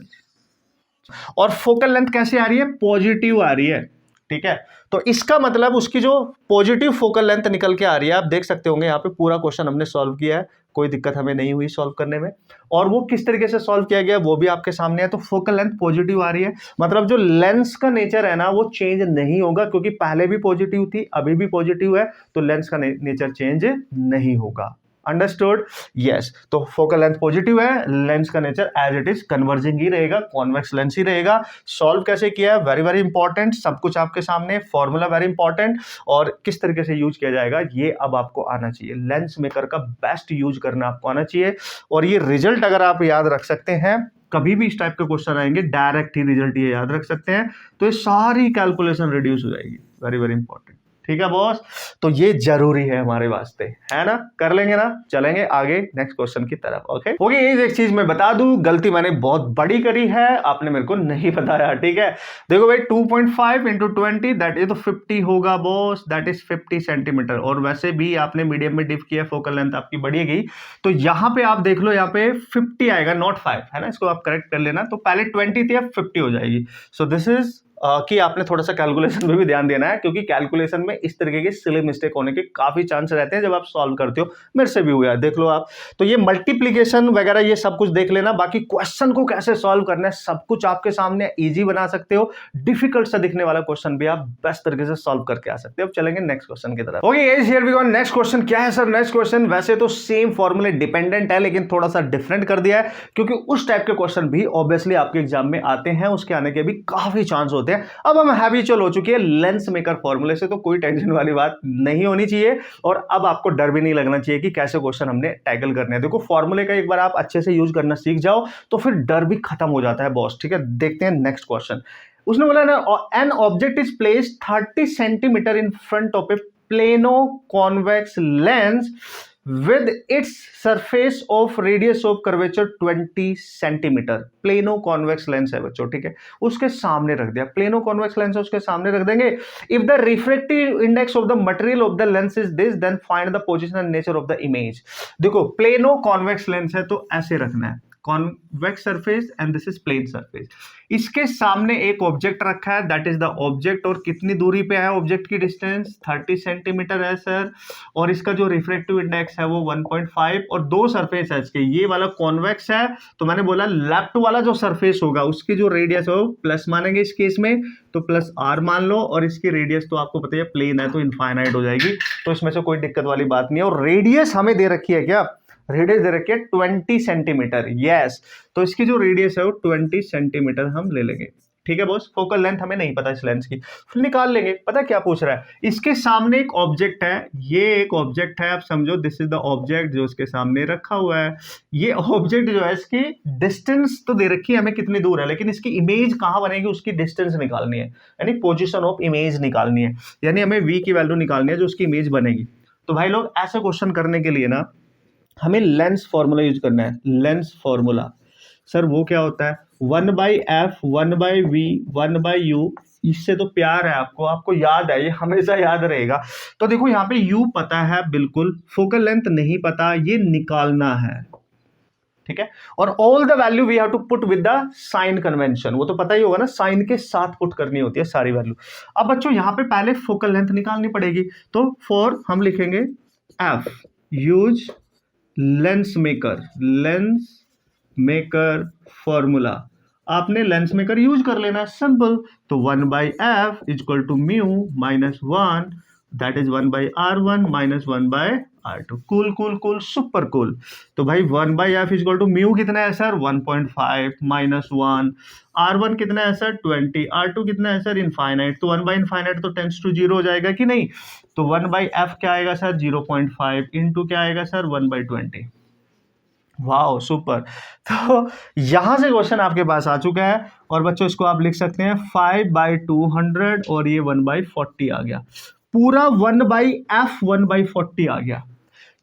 S1: और फोकल लेंथ कैसे आ रही है? पॉजिटिव आ रही है, ठीक है। तो इसका मतलब उसकी जो पॉजिटिव फोकल लेंथ निकल के आ रही है, आप देख सकते होंगे यहाँ पे पूरा क्वेश्चन हमने सॉल्व किया है, कोई दिक्कत हमें नहीं हुई सॉल्व करने में। और वो किस तरीके से सॉल्व किया गया वो भी आपके सामने है। तो फोकल लेंथ पॉजिटिव आ रही है, मतलब जो लेंस का नेचर है ना वो चेंज नहीं होगा, क्योंकि पहले भी पॉजिटिव थी अभी भी पॉजिटिव है, तो लेंस का नेचर चेंज नहीं होगा। अंडरस्टूड? यस। तो फोकल लेंथ पॉजिटिव है, लेंस का nature as it is converging ही रहेगा, कॉन्वेक्स लेंस ही रहेगा। सॉल्व कैसे किया है? वेरी वेरी इंपॉर्टेंट, सब कुछ आपके सामने, फॉर्मूला वेरी इंपॉर्टेंट, और किस तरीके से यूज किया जाएगा ये अब आपको आना चाहिए। लेंस मेकर का बेस्ट यूज करना आपको आना चाहिए। और ये रिजल्ट अगर आप याद रख सकते हैं, कभी भी इस टाइप के क्वेश्चन आएंगे डायरेक्ट ही रिजल्ट ये याद रख सकते हैं, तो ये सारी कैलकुलेशन रिड्यूस हो जाएगी। वेरी वेरी इंपॉर्टेंट, ठीक है बॉस। तो ये जरूरी है हमारे वास्ते, है ना? कर लेंगे ना, चलेंगे आगे नेक्स्ट क्वेश्चन की तरफ। ओके ओके, एक चीज मैं बता दूं, गलती मैंने बहुत बड़ी करी है, आपने मेरे को नहीं बताया, ठीक है। देखो भाई 2.5 इंटू 20 दैट ये तो 50 होगा बॉस, दैट इज 50 सेंटीमीटर। और वैसे भी आपने मीडियम में डिफ किया, फोकल लेंथ आपकी बढ़ेगी, तो यहां पे आप देख लो, यहाँ पे 50 आएगा, नॉट 5, है ना? इसको आप करेक्ट कर लेना। तो पहले 20 थी, अब 50 हो जाएगी। सो दिस इज कि आपने थोड़ा सा कैलकुलेशन में भी ध्यान देना है, क्योंकि कैलकुलेशन में इस तरीके के सिली मिस्टेक होने के काफी चांस रहते हैं जब आप सॉल्व करते हो। मेरे से भी हुआ है, देख लो आप। तो ये मल्टीप्लिकेशन वगैरह ये सब कुछ देख लेना, बाकी क्वेश्चन को कैसे सॉल्व करना है सब कुछ आपके सामने, इजी बना सकते हो। डिफिकल्ट सा दिखने वाला क्वेश्चन भी आप बेस्ट तरीके से सॉल्व करके आ सकते हो। अब चलेंगे नेक्स्ट क्वेश्चन की तरफ। Okay guys, here we go. Next question क्या है सर? नेक्स्ट क्वेश्चन वैसे तो सेम फॉर्मूले डिपेंडेंट है, लेकिन थोड़ा सा डिफरेंट कर दिया है, क्योंकि उस टाइप के क्वेश्चन भी ऑब्वियसली आपके एग्जाम में आते हैं, उसके आने के भी काफी चांस होते हैं। अब हम हैबिचुअल हो चुकी है लेंस मेकर फॉर्मूले से, तो कोई टेंशन वाली बात नहीं होनी चाहिए, और अब आपको डर भी नहीं लगना चाहिए कि कैसे क्वेश्चन हमने टैकल करने हैं। देखो फॉर्मूले का एक बार आप अच्छे से यूज करना सीख जाओ तो फिर डर भी खत्म हो जाता है बॉस, ठीक है। देखते हैं नेक्स्ट क्वेश्चन। उसने बोला ना, an object is placed 30 centimetre in front of A plano convex lens with its surface of radius of curvature 20 centimetre. Plano convex lens है बच्चों, ठीक है, उसके सामने रख दिया। प्लेनो कॉन्वेक्स लेंस है, उसके सामने रख देंगे। If the refractive index of the material of the lens is this, then find the position and nature of the image. देखो प्लेनो कॉन्वेक्स लेंस है तो ऐसे रखना है, convex surface and this is plane surface. इसके सामने एक ऑब्जेक्ट रखा है, दैट इज द ऑब्जेक्ट, और कितनी दूरी पे है ऑब्जेक्ट की डिस्टेंस? 30 सेंटीमीटर है सर। और इसका जो रिफ्रैक्टिव इंडेक्स है वो 1.5, और दो सरफेस है इसके, ये वाला कॉन्वेक्स है, तो मैंने बोला लेफ्ट वाला जो सरफेस होगा उसकी जो रेडियस है वो प्लस मानेंगे इस केस में, तो प्लस आर मान लो, और इसकी रेडियस तो आपको पता है प्लेन है तो इनफाइनाइट हो जाएगी, तो इसमें से कोई दिक्कत वाली बात नहीं है। और रेडियस हमें दे रखी है क्या? रेडियस दे रखी है 20 सेंटीमीटर, यस। तो इसकी जो रेडियस है वो 20 सेंटीमीटर हम ले लेंगे, ठीक है बॉस। फोकल लेंथ हमें नहीं पता इस लेंस की, फिर निकाल लेंगे। पता क्या पूछ रहा है? इसके सामने एक ऑब्जेक्ट है, ये एक ऑब्जेक्ट है, आप समझो दिस इज द ऑब्जेक्ट जो उसके सामने रखा हुआ है। ये ऑब्जेक्ट जो है इसकी डिस्टेंस तो दे रखी है हमें कितनी दूर है, लेकिन इसकी इमेज कहाँ बनेगी उसकी डिस्टेंस निकालनी है, यानी पोजिशन ऑफ इमेज निकालनी है, यानी हमें वी की वैल्यू निकालनी है जो उसकी इमेज बनेगी। तो भाई लोग ऐसे क्वेश्चन करने के लिए ना हमें लेंस फॉर्मूला यूज करना है। लेंस फॉर्मूला सर वो क्या होता है? 1/f 1/v 1/u। इससे तो प्यार है आपको, आपको याद है, ये हमेशा याद रहेगा। तो देखो यहाँ पे u पता है बिल्कुल, फोकल लेंथ नहीं पता, ये निकालना है, ठीक है। और all the value we have to put with the sign convention, वो तो पता ही होगा ना, साइन के साथ पुट करनी होती है सारी वैल्यू। अब बच्चों यहाँ पे पहले फोकल लेंथ निकालनी पड़ेगी, तो फॉर हम लिखेंगे f, use lens maker formula. आपने लेंस मेकर यूज कर लेना, सिंपल। तो 1/f equal to mu minus 1, that is 1/r1 minus 1/r2। Cool cool cool, super cool. तो भाई 1/f इक्वल टू म्यू कितना है सर? 1.5 माइनस 1। r1 कितना है सर? 20। r2 कितना है सर? इनफाइनाइट। तो 1/इनफाइनाइट तो टेंड्स टू 0 हो जाएगा कि नहीं? तो 1/f क्या आएगा सर? 0.5 इंटू क्या आएगा सर? 1/20। Wow super. तो यहां से क्वेश्चन आपके पास आ चुका है, और बच्चों इसको आप लिख सकते हैं 5/200, और ये 1/40 आ गया। पूरा 1/f 1/40 आ गया।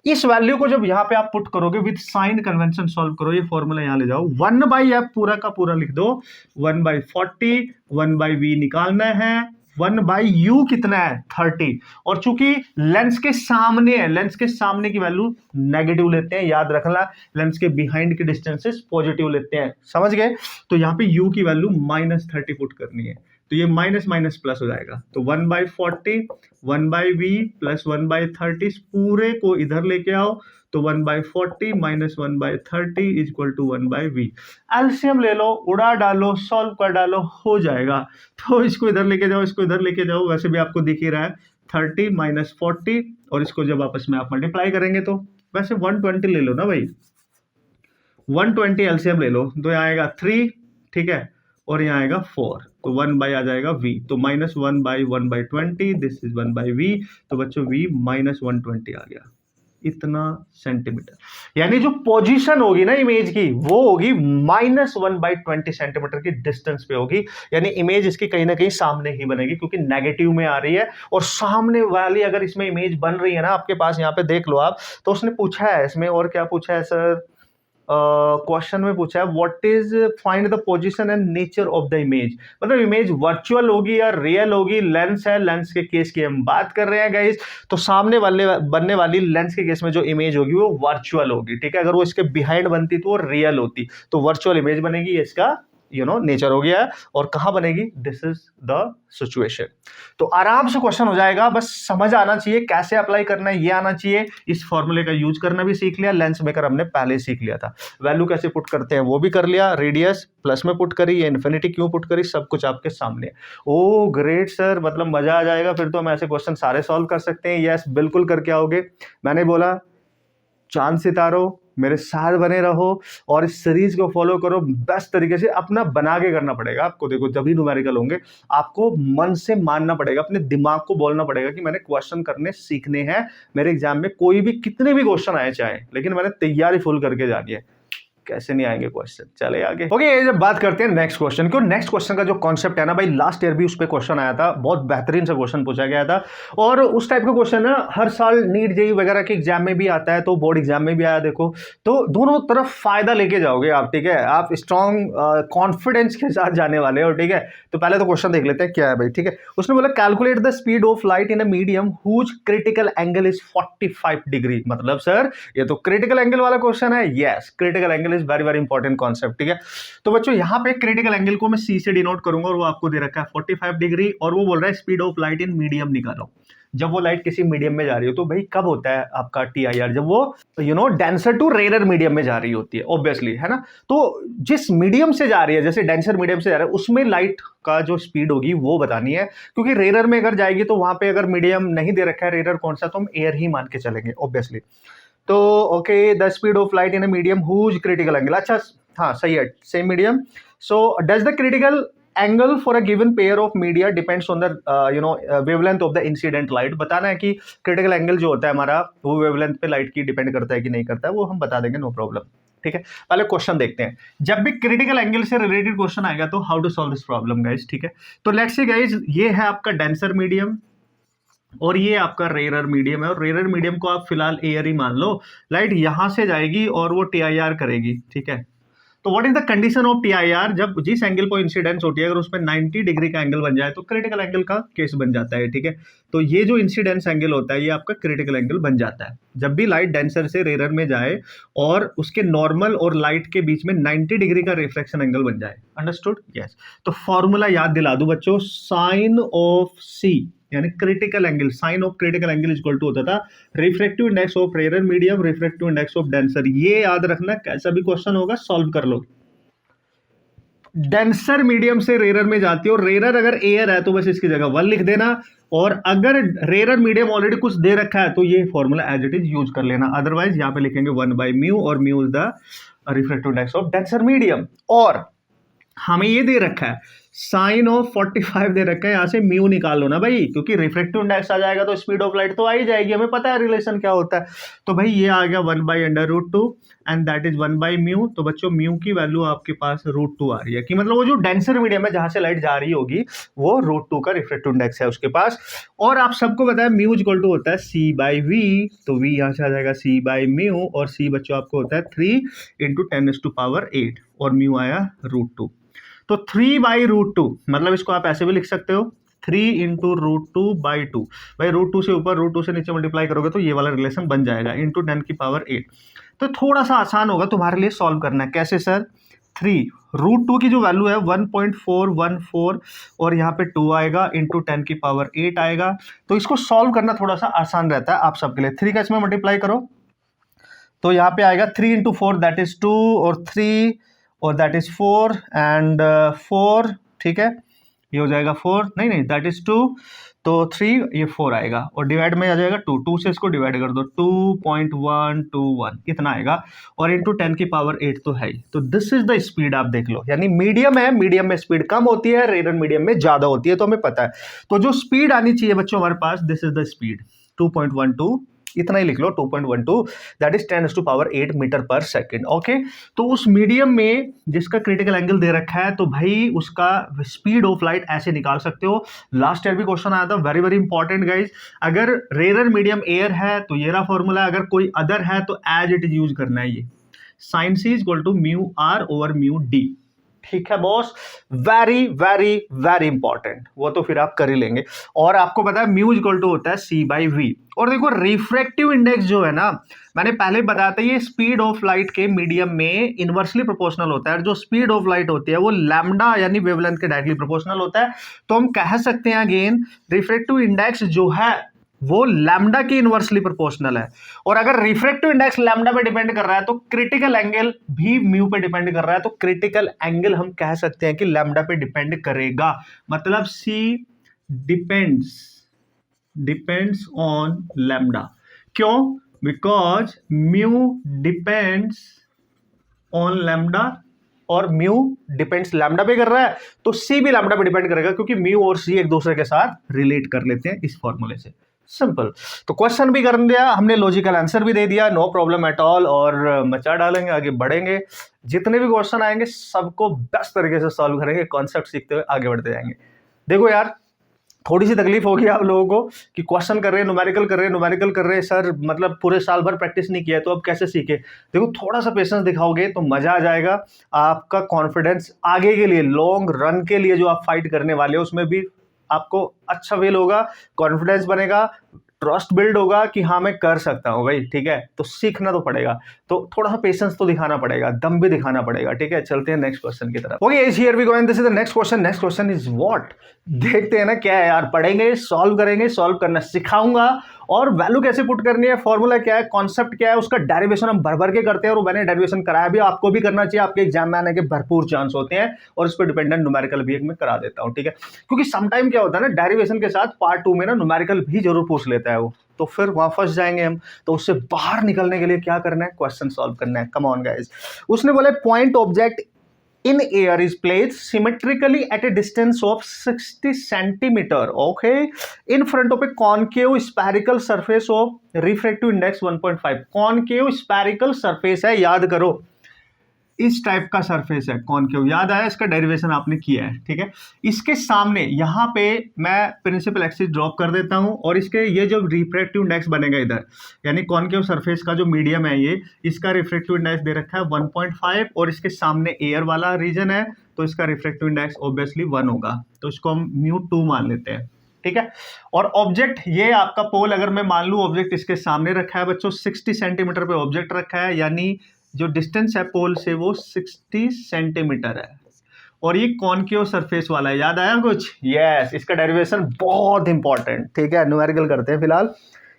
S1: इस वैल्यू को जब यहां पे आप पुट करोगे विद साइन कन्वेंशन सॉल्व करो, ये फॉर्मूला यहां ले जाओ, 1/f पूरा का पूरा लिख दो, 1/40, 1/v निकालना है, 1/u कितना है 30, और चूंकि लेंस के सामने है, लेंस के सामने की वैल्यू नेगेटिव लेते हैं, याद रखना, लेंस के बिहाइंड की डिस्टेंसेस पॉजिटिव लेते हैं, समझ गए। तो यहाँ पे u की वैल्यू -30 पुट करनी है, तो ये माइनस माइनस प्लस हो जाएगा, तो 1/40, 1/v प्लस 1/30, पूरे को इधर लेके आओ, तो 1/40 minus 1/30 is equal to 1/v। LCM ले लो, उड़ा डालो, सॉल्व कर डालो, हो जाएगा। तो इसको इधर लेके जाओ, इसको इधर लेके जाओ, वैसे भी आपको दिख ही रहा है 30 माइनस 40, और इसको जब आपस में आप मल्टीप्लाई करेंगे तो वैसे 120 ले लो ना भाई, 120 एलसीएम ले लो, तो यहाँ आएगा 3, ठीक है, और यहाँ आएगा 4, तो 1 आ जाएगा v, तो -1/1/20, दिस इज 1/v, तो बच्चों v -120 आ गया, इतना सेंटीमीटर। यानी जो पोजीशन होगी ना इमेज की, वो होगी -1/20 सेंटीमीटर की डिस्टेंस पे होगी, यानी इमेज इसकी कहीं ना कहीं सामने ही बनेगी, क्योंकि नेगेटिव में आ रही है, और सामने वाली अगर इसमें इमेज बन रही है ना आपके पास, यहाँ पे देख लो आप, तो उसने पूछा है इसमें, और क्या पूछा है सर, क्वेश्चन में पूछा है what is find the position and nature of the image, मतलब इमेज वर्चुअल होगी या रियल होगी, लेंस है, लेंस के केस की हम बात कर रहे हैं गाइस, तो सामने वाले बनने वाली लेंस के केस में जो इमेज होगी वो वर्चुअल होगी, ठीक है, अगर वो इसके बिहाइंड बनती तो वो रियल होती, तो वर्चुअल इमेज बनेगी, इसका नेचर हो गया है, और कहां बनेगी, दिस इज द सिचुएशन। तो आराम से क्वेश्चन हो जाएगा, बस समझ आना चाहिए कैसे अप्लाई करना है, ये आना चाहिए, इस फॉर्मूले का यूज करना भी सीख लिया, लेंस मेकर हमने पहले सीख लिया था, वैल्यू कैसे पुट करते हैं वो भी कर लिया, रेडियस प्लस में पुट करी, ये इन्फिनिटी क्यों पुट करी, सब कुछ आपके सामने। ओ ग्रेट सर, मतलब मजा आ जाएगा, फिर तो हम ऐसे क्वेश्चन सारे सॉल्व कर सकते हैं। यस, बिल्कुल करके आओगे, मैंने बोला चांद सितारों मेरे साथ बने रहो और इस सीरीज को फॉलो करो, बेस्ट तरीके से अपना बना के करना पड़ेगा आपको। देखो जब भी न्यूमेरिकल होंगे आपको मन से मानना पड़ेगा, अपने दिमाग को बोलना पड़ेगा कि मैंने क्वेश्चन करने सीखने हैं, मेरे एग्जाम में कोई भी कितने भी क्वेश्चन आए चाहे, लेकिन मैंने तैयारी फुल करके जानी है, कैसे नहीं आएंगे क्वेश्चन। चले आगे। ओके, जब बात करते हैं नेक्स्ट क्वेश्चन की, नेक्स्ट क्वेश्चन का जो कॉन्सेप्ट है ना भाई, लास्ट ईयर भी उस पर क्वेश्चन आया था, बहुत बेहतरीन सा क्वेश्चन पूछा गया था, और उस टाइप का क्वेश्चन ना हर साल नीट जेईई वगैरह के एग्जाम में भी आता है, तो बोर्ड एग्जाम में भी आया, देखो तो दोनों तरफ फायदा लेके जाओगे आप, ठीक है, आप स्ट्रॉन्ग कॉन्फिडेंस के साथ जाने वाले हो, ठीक है। तो पहले तो क्वेश्चन देख लेते हैं क्या है भाई, ठीक है। उसने बोला calculate the speed of light in a medium whose critical angle is 45 degree. मतलब सर ये तो क्रिटिकल एंगल वाला क्वेश्चन है। Yes, critical angle is very very important concept, ठीक है। तो बच्चों यहाँ पे क्रिटिकल एंगल को मैं सी से डिनोट करूंगा, और वो आपको दे रखा है 45 डिग्री, और वो बोल रहा है speed of light in medium निकालो। जब वो लाइट किसी मीडियम में जा रही हो, तो भाई कब होता है आपका TIR, जब वो डेंसर टू रेयर मीडियम में जा रही होती है, ऑब्वियसली, है ना। तो जिस मीडियम से जा रही है, जैसे डेंसर मीडियम से जा रहा है, उसमें लाइट का जो स्पीड होगी वो बतानी है, क्योंकि रेयर में अगर जाएगी तो वहां पे अगर मीडियम नहीं दे रखा है, रेयर कौन सा, तो हम एयर ही मान के चलेंगे ऑब्वियसली। तो okay, the speed of light in a medium whose critical angle, अच्छा हाँ सही है, same medium. So does the critical angle for a given pair of media depends on the wavelength of the incident light. बताना है कि क्रिटिकल एंगल जो होता है हमारा, वो वेवलेंथ पे लाइट की डिपेंड करता है कि नहीं करता है, वो हम बता देंगे, नो प्रॉब्लम, ठीक है। पहले क्वेश्चन देखते हैं, जब भी क्रिटिकल एंगल से रिलेटेड क्वेश्चन आएगा तो how to solve this problem guys, ठीक है। तो लेट्स से गाइज, ये है आपका डेंसर मीडियम और ये आपका रेयर मीडियम है, और रेयर मीडियम को आप फिलहाल एयर ही मान लो। लाइट यहां से जाएगी और वो TIR करेगी, ठीक है। तो what is the condition of TIR, जब जिस एंगल पर इंसिडेंस होती है अगर उसमें 90 डिग्री का एंगल बन जाए तो क्रिटिकल एंगल का केस बन जाता है, ठीक है। तो ये जो इंसिडेंस एंगल होता है ये आपका क्रिटिकल एंगल बन जाता है जब भी लाइट डेंसर से रेयर में जाए और उसके नॉर्मल और लाइट के बीच में 90 डिग्री का रिफ्लेक्शन एंगल बन जाए। अंडरस्टूड? यस। तो फॉर्मूला याद दिला दूं बच्चों, साइन ऑफ C यानी critical angle, sine of critical angle is equal to होता था refractive index of rare medium, refractive index of denser. ये याद रखना, कैसा भी क्वेश्चन होगा सॉल्व कर लो। डेंसर मीडियम से रेयर में जाती है, और रेयर अगर एयर है तो बस इसकी जगह 1 लिख देना, और अगर रेयर मीडियम ऑलरेडी कुछ दे रखा है तो ये formula as it is use कर लेना, अदरवाइज यहाँ पे लिखेंगे 1/μ, और μ is the refractive index of denser medium. और हमें ये दे रखा है साइन ऑफ 45 दे रखा है, यहां से म्यू निकाल लो ना भाई, क्योंकि रिफ्रैक्टिव इंडेक्स आ जाएगा तो स्पीड ऑफ लाइट तो आ ही जाएगी, हमें पता है रिलेशन क्या होता है। तो भाई ये आ गया 1/√2 एंड दैट इज 1/μ। तो बच्चों म्यू की वैल्यू आपके पास √2 आ रही है, कि मतलब वो जो डेंसर मीडियम है जहां से लाइट जा रही होगी वो √2 का रिफ्रैक्टिव इंडेक्स है उसके पास। और आप सबको पता है म्यू इक्वल टू होता है c/v, तो v यहां से आ जाएगा c/μ, और c बच्चों आपको होता है 3 × 10⁸ और म्यू आया √2। तो 3/√2 मतलब इसको आप ऐसे भी लिख सकते हो 3 × √2/2। भाई √2 से ऊपर √2 से नीचे मल्टीप्लाई करोगे तो ये वाला रिलेशन बन जाएगा × 10⁸। तो थोड़ा सा आसान होगा तुम्हारे लिए सॉल्व करना है। कैसे सर? 3 √2 की जो वैल्यू है 1.414 और यहाँ पे 2 आएगा × 10⁸ आएगा। तो इसको सॉल्व करना थोड़ा सा आसान रहता है आप सबके लिए। 3 का इसमें मल्टीप्लाई करो तो यहाँ पे आएगा 3 × 4 दैट इज 2 और 3 और दैट इज 4 एंड 4, ठीक है, ये हो जाएगा 4, नहीं दैट इज 2, तो 3 ये 4 आएगा और डिवाइड में आ जाएगा 2 से इसको डिवाइड कर दो 2.121 इतना आएगा और × 10⁸ तो है ही। तो दिस इज द स्पीड, आप देख लो, यानी मीडियम है, मीडियम में स्पीड कम होती है, रेयर मीडियम में ज्यादा होती है, तो हमें पता है। तो जो स्पीड आनी चाहिए बच्चों हमारे पास, दिस इज द स्पीड 2.12, इतना ही लिख लो 2.12 दैट इज 10⁸ मीटर पर सेकेंड। ओके, तो उस मीडियम में जिसका क्रिटिकल एंगल दे रखा है तो भाई उसका स्पीड ऑफ लाइट ऐसे निकाल सकते हो। लास्ट ईयर भी क्वेश्चन आया था, वेरी वेरी इंपॉर्टेंट गाइज। अगर रेयर मीडियम एयर है तो ये रहा फॉर्मूला, अगर कोई अदर है तो एज इट इज यूज करना है ये sin c equal to μr/μd। ठीक है boss, very very very important, वो तो फिर आप कर ही लेंगे। और आपको पता है म्यू इक्वल टू होता है c/v। और देखो रिफ्रैक्टिव इंडेक्स जो है ना, मैंने पहले बताया था ये स्पीड ऑफ लाइट के मीडियम में इनवर्सली प्रोपोर्शनल होता है। जो स्पीड ऑफ लाइट होती है वो लैम्डा यानी वेवलेंथ के डायरेक्टली प्रोपोर्शनल होता है। तो हम कह सकते हैं अगेन रिफ्रैक्टिव इंडेक्स जो है वो लैम्डा की इनवर्सली प्रोपोर्शनल है। और अगर रिफ्रैक्टिव इंडेक्स लैम्डा पे डिपेंड कर रहा है तो क्रिटिकल एंगल भी म्यू पे डिपेंड कर रहा है। तो क्रिटिकल एंगल हम कह सकते हैं कि लैम्डा पे डिपेंड करेगा, मतलब सी डिपेंड्स ऑन लैम्डा। क्यों? Because mu depends on lambda और म्यू डिपेंड्स लैम्डा पे कर रहा है, तो सी भी लैम्डा पे डिपेंड करेगा, क्योंकि म्यू और सी एक दूसरे के साथ रिलेट कर लेते हैं इस फॉर्मूले से। सिंपल। तो क्वेश्चन भी कर दिया हमने, लॉजिकल आंसर भी दे दिया, नो प्रॉब्लम एट ऑल, और मचा डालेंगे, आगे बढ़ेंगे। जितने भी क्वेश्चन आएंगे सबको बेस्ट तरीके से सॉल्व करेंगे, कॉन्सेप्ट सीखते हुए आगे बढ़ते जाएंगे। देखो यार, थोड़ी सी तकलीफ होगी आप लोगों को कि क्वेश्चन कर रहे हैं, न्यूमेरिकल कर रहे हैं सर, मतलब पूरे साल भर प्रैक्टिस नहीं किया तो अब कैसे सीखे। देखो थोड़ा सा पेशेंस दिखाओगे तो मजा आ जाएगा, आपका कॉन्फिडेंस आगे के लिए, लॉन्ग रन के लिए जो आप फाइट करने वाले हो उसमें भी आपको अच्छा फील होगा, कॉन्फिडेंस बनेगा, ट्रस्ट बिल्ड होगा कि हाँ मैं कर सकता हूँ भाई। ठीक है, तो सीखना तो पड़ेगा, तो थोड़ा सा पेशेंस तो दिखाना पड़ेगा, दम भी दिखाना पड़ेगा। ठीक है, चलते हैं नेक्स्ट क्वेश्चन की तरफ। Okay, here we go and this is the next question. Next question is what, देखते हैं ना क्या है यार, पढ़ेंगे, सॉल्व करेंगे, सॉल्व करना सिखाऊंगा, और वैल्यू कैसे पुट करनी है, फॉर्मूला क्या है, कॉन्सेप्ट क्या है, उसका डेरिवेशन हम भर भर के करते हैं, और मैंने डेरिवेशन कराया भी, आपको भी करना चाहिए, आपके एग्जाम में आने के भरपूर चांस होते हैं, और इस पर डिपेंडेंट न्यूमेरिकल भी एक मैं करा देता हूं। ठीक है, क्योंकि समटाइम क्या होता है ना, डेरिवेशन के साथ पार्ट 2 में ना न्यूमेरिकल भी जरूर पूछ लेता है वो, तो फिर वहां फंस जाएंगे हम। तो उससे बाहर निकलने के लिए क्या करना है, क्वेश्चन सॉल्व करना है। Come on guys. उसने बोला point object in air is placed symmetrically at a distance of 60 centimeter, okay, in front of a concave spherical surface of refractive index 1.5। concave spherical surface है, याद करो इस टाइप का सरफेस है कॉनकेव, याद आया, इसका डेरिवेशन आपने किया है। ठीक है, इसके सामने यहाँ पे मैं प्रिंसिपल एक्सिस ड्रॉप कर देता हूँ, और इसके ये जो रिफ्रैक्टिव इंडेक्स बनेगा इधर, यानी कॉनकेव सरफेस का जो मीडियम है ये, इसका रिफ्रैक्टिव इंडेक्स दे रखा है 1.5, और इसके सामने एयर वाला रीजन है, तो इसका रिफ्रैक्टिव इंडेक्स ऑब्वियसली 1 होगा, तो इसको हम μ2 मान लेते हैं। ठीक है, और ऑब्जेक्ट ये आपका पोल, अगर मैं मान लूँ ऑब्जेक्ट इसके सामने रखा है बच्चों, 60 सेंटीमीटर पे ऑब्जेक्ट रखा है, यानी जो डिस्टेंस है पोल से वो 60 सेंटीमीटर है, और ये कॉनकेव सरफेस वाला है, याद आया कुछ? यस, इसका डेरिवेशन बहुत इंपॉर्टेंट। ठीक है, न्यूमेरिकल करते हैं फिलहाल।